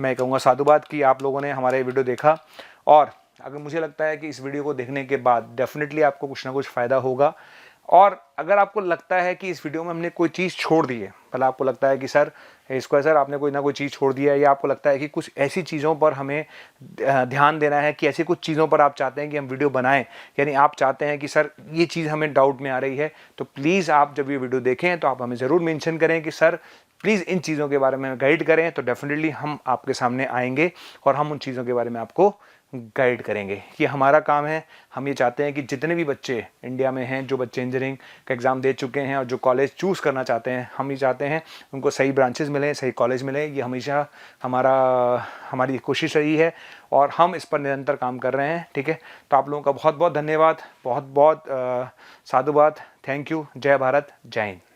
मैं कहूँगा साधुवाद कि आप लोगों ने हमारा ये वीडियो देखा। और अगर मुझे लगता है कि इस वीडियो को देखने के बाद डेफिनेटली आपको कुछ ना कुछ फ़ायदा होगा, और अगर आपको लगता है कि इस वीडियो में हमने कोई चीज़ छोड़ दी है, भला आपको लगता है कि सर आपने कोई ना कोई चीज़ छोड़ दिया है, या आपको लगता है कि कुछ ऐसी चीज़ों पर हमें ध्यान देना है, कि ऐसी कुछ चीज़ों पर आप चाहते हैं कि हम वीडियो बनाएं, यानी आप चाहते हैं कि सर ये चीज़ हमें डाउट में आ रही है, तो प्लीज़ आप जब ये वीडियो देखें तो आप हमें ज़रूर मेंशन करें कि सर प्लीज़ इन चीज़ों के बारे में गाइड करें। तो डेफिनेटली हम आपके सामने आएंगे और हम उन चीज़ों के बारे में आपको गाइड करेंगे। ये हमारा काम है। हम ये चाहते हैं कि जितने भी बच्चे इंडिया में हैं, जो बच्चे इंजीनियरिंग का एग्ज़ाम दे चुके हैं और जो कॉलेज चूज़ करना चाहते हैं, हम ये चाहते हैं उनको सही ब्रांचेस मिलें, सही कॉलेज मिले। ये हमेशा हमारी कोशिश रही है और हम इस पर निरंतर काम कर रहे हैं। ठीक है, तो आप लोगों का बहुत बहुत धन्यवाद, बहुत बहुत साधुवाद। Thank you. जय भारत, जय हिंद।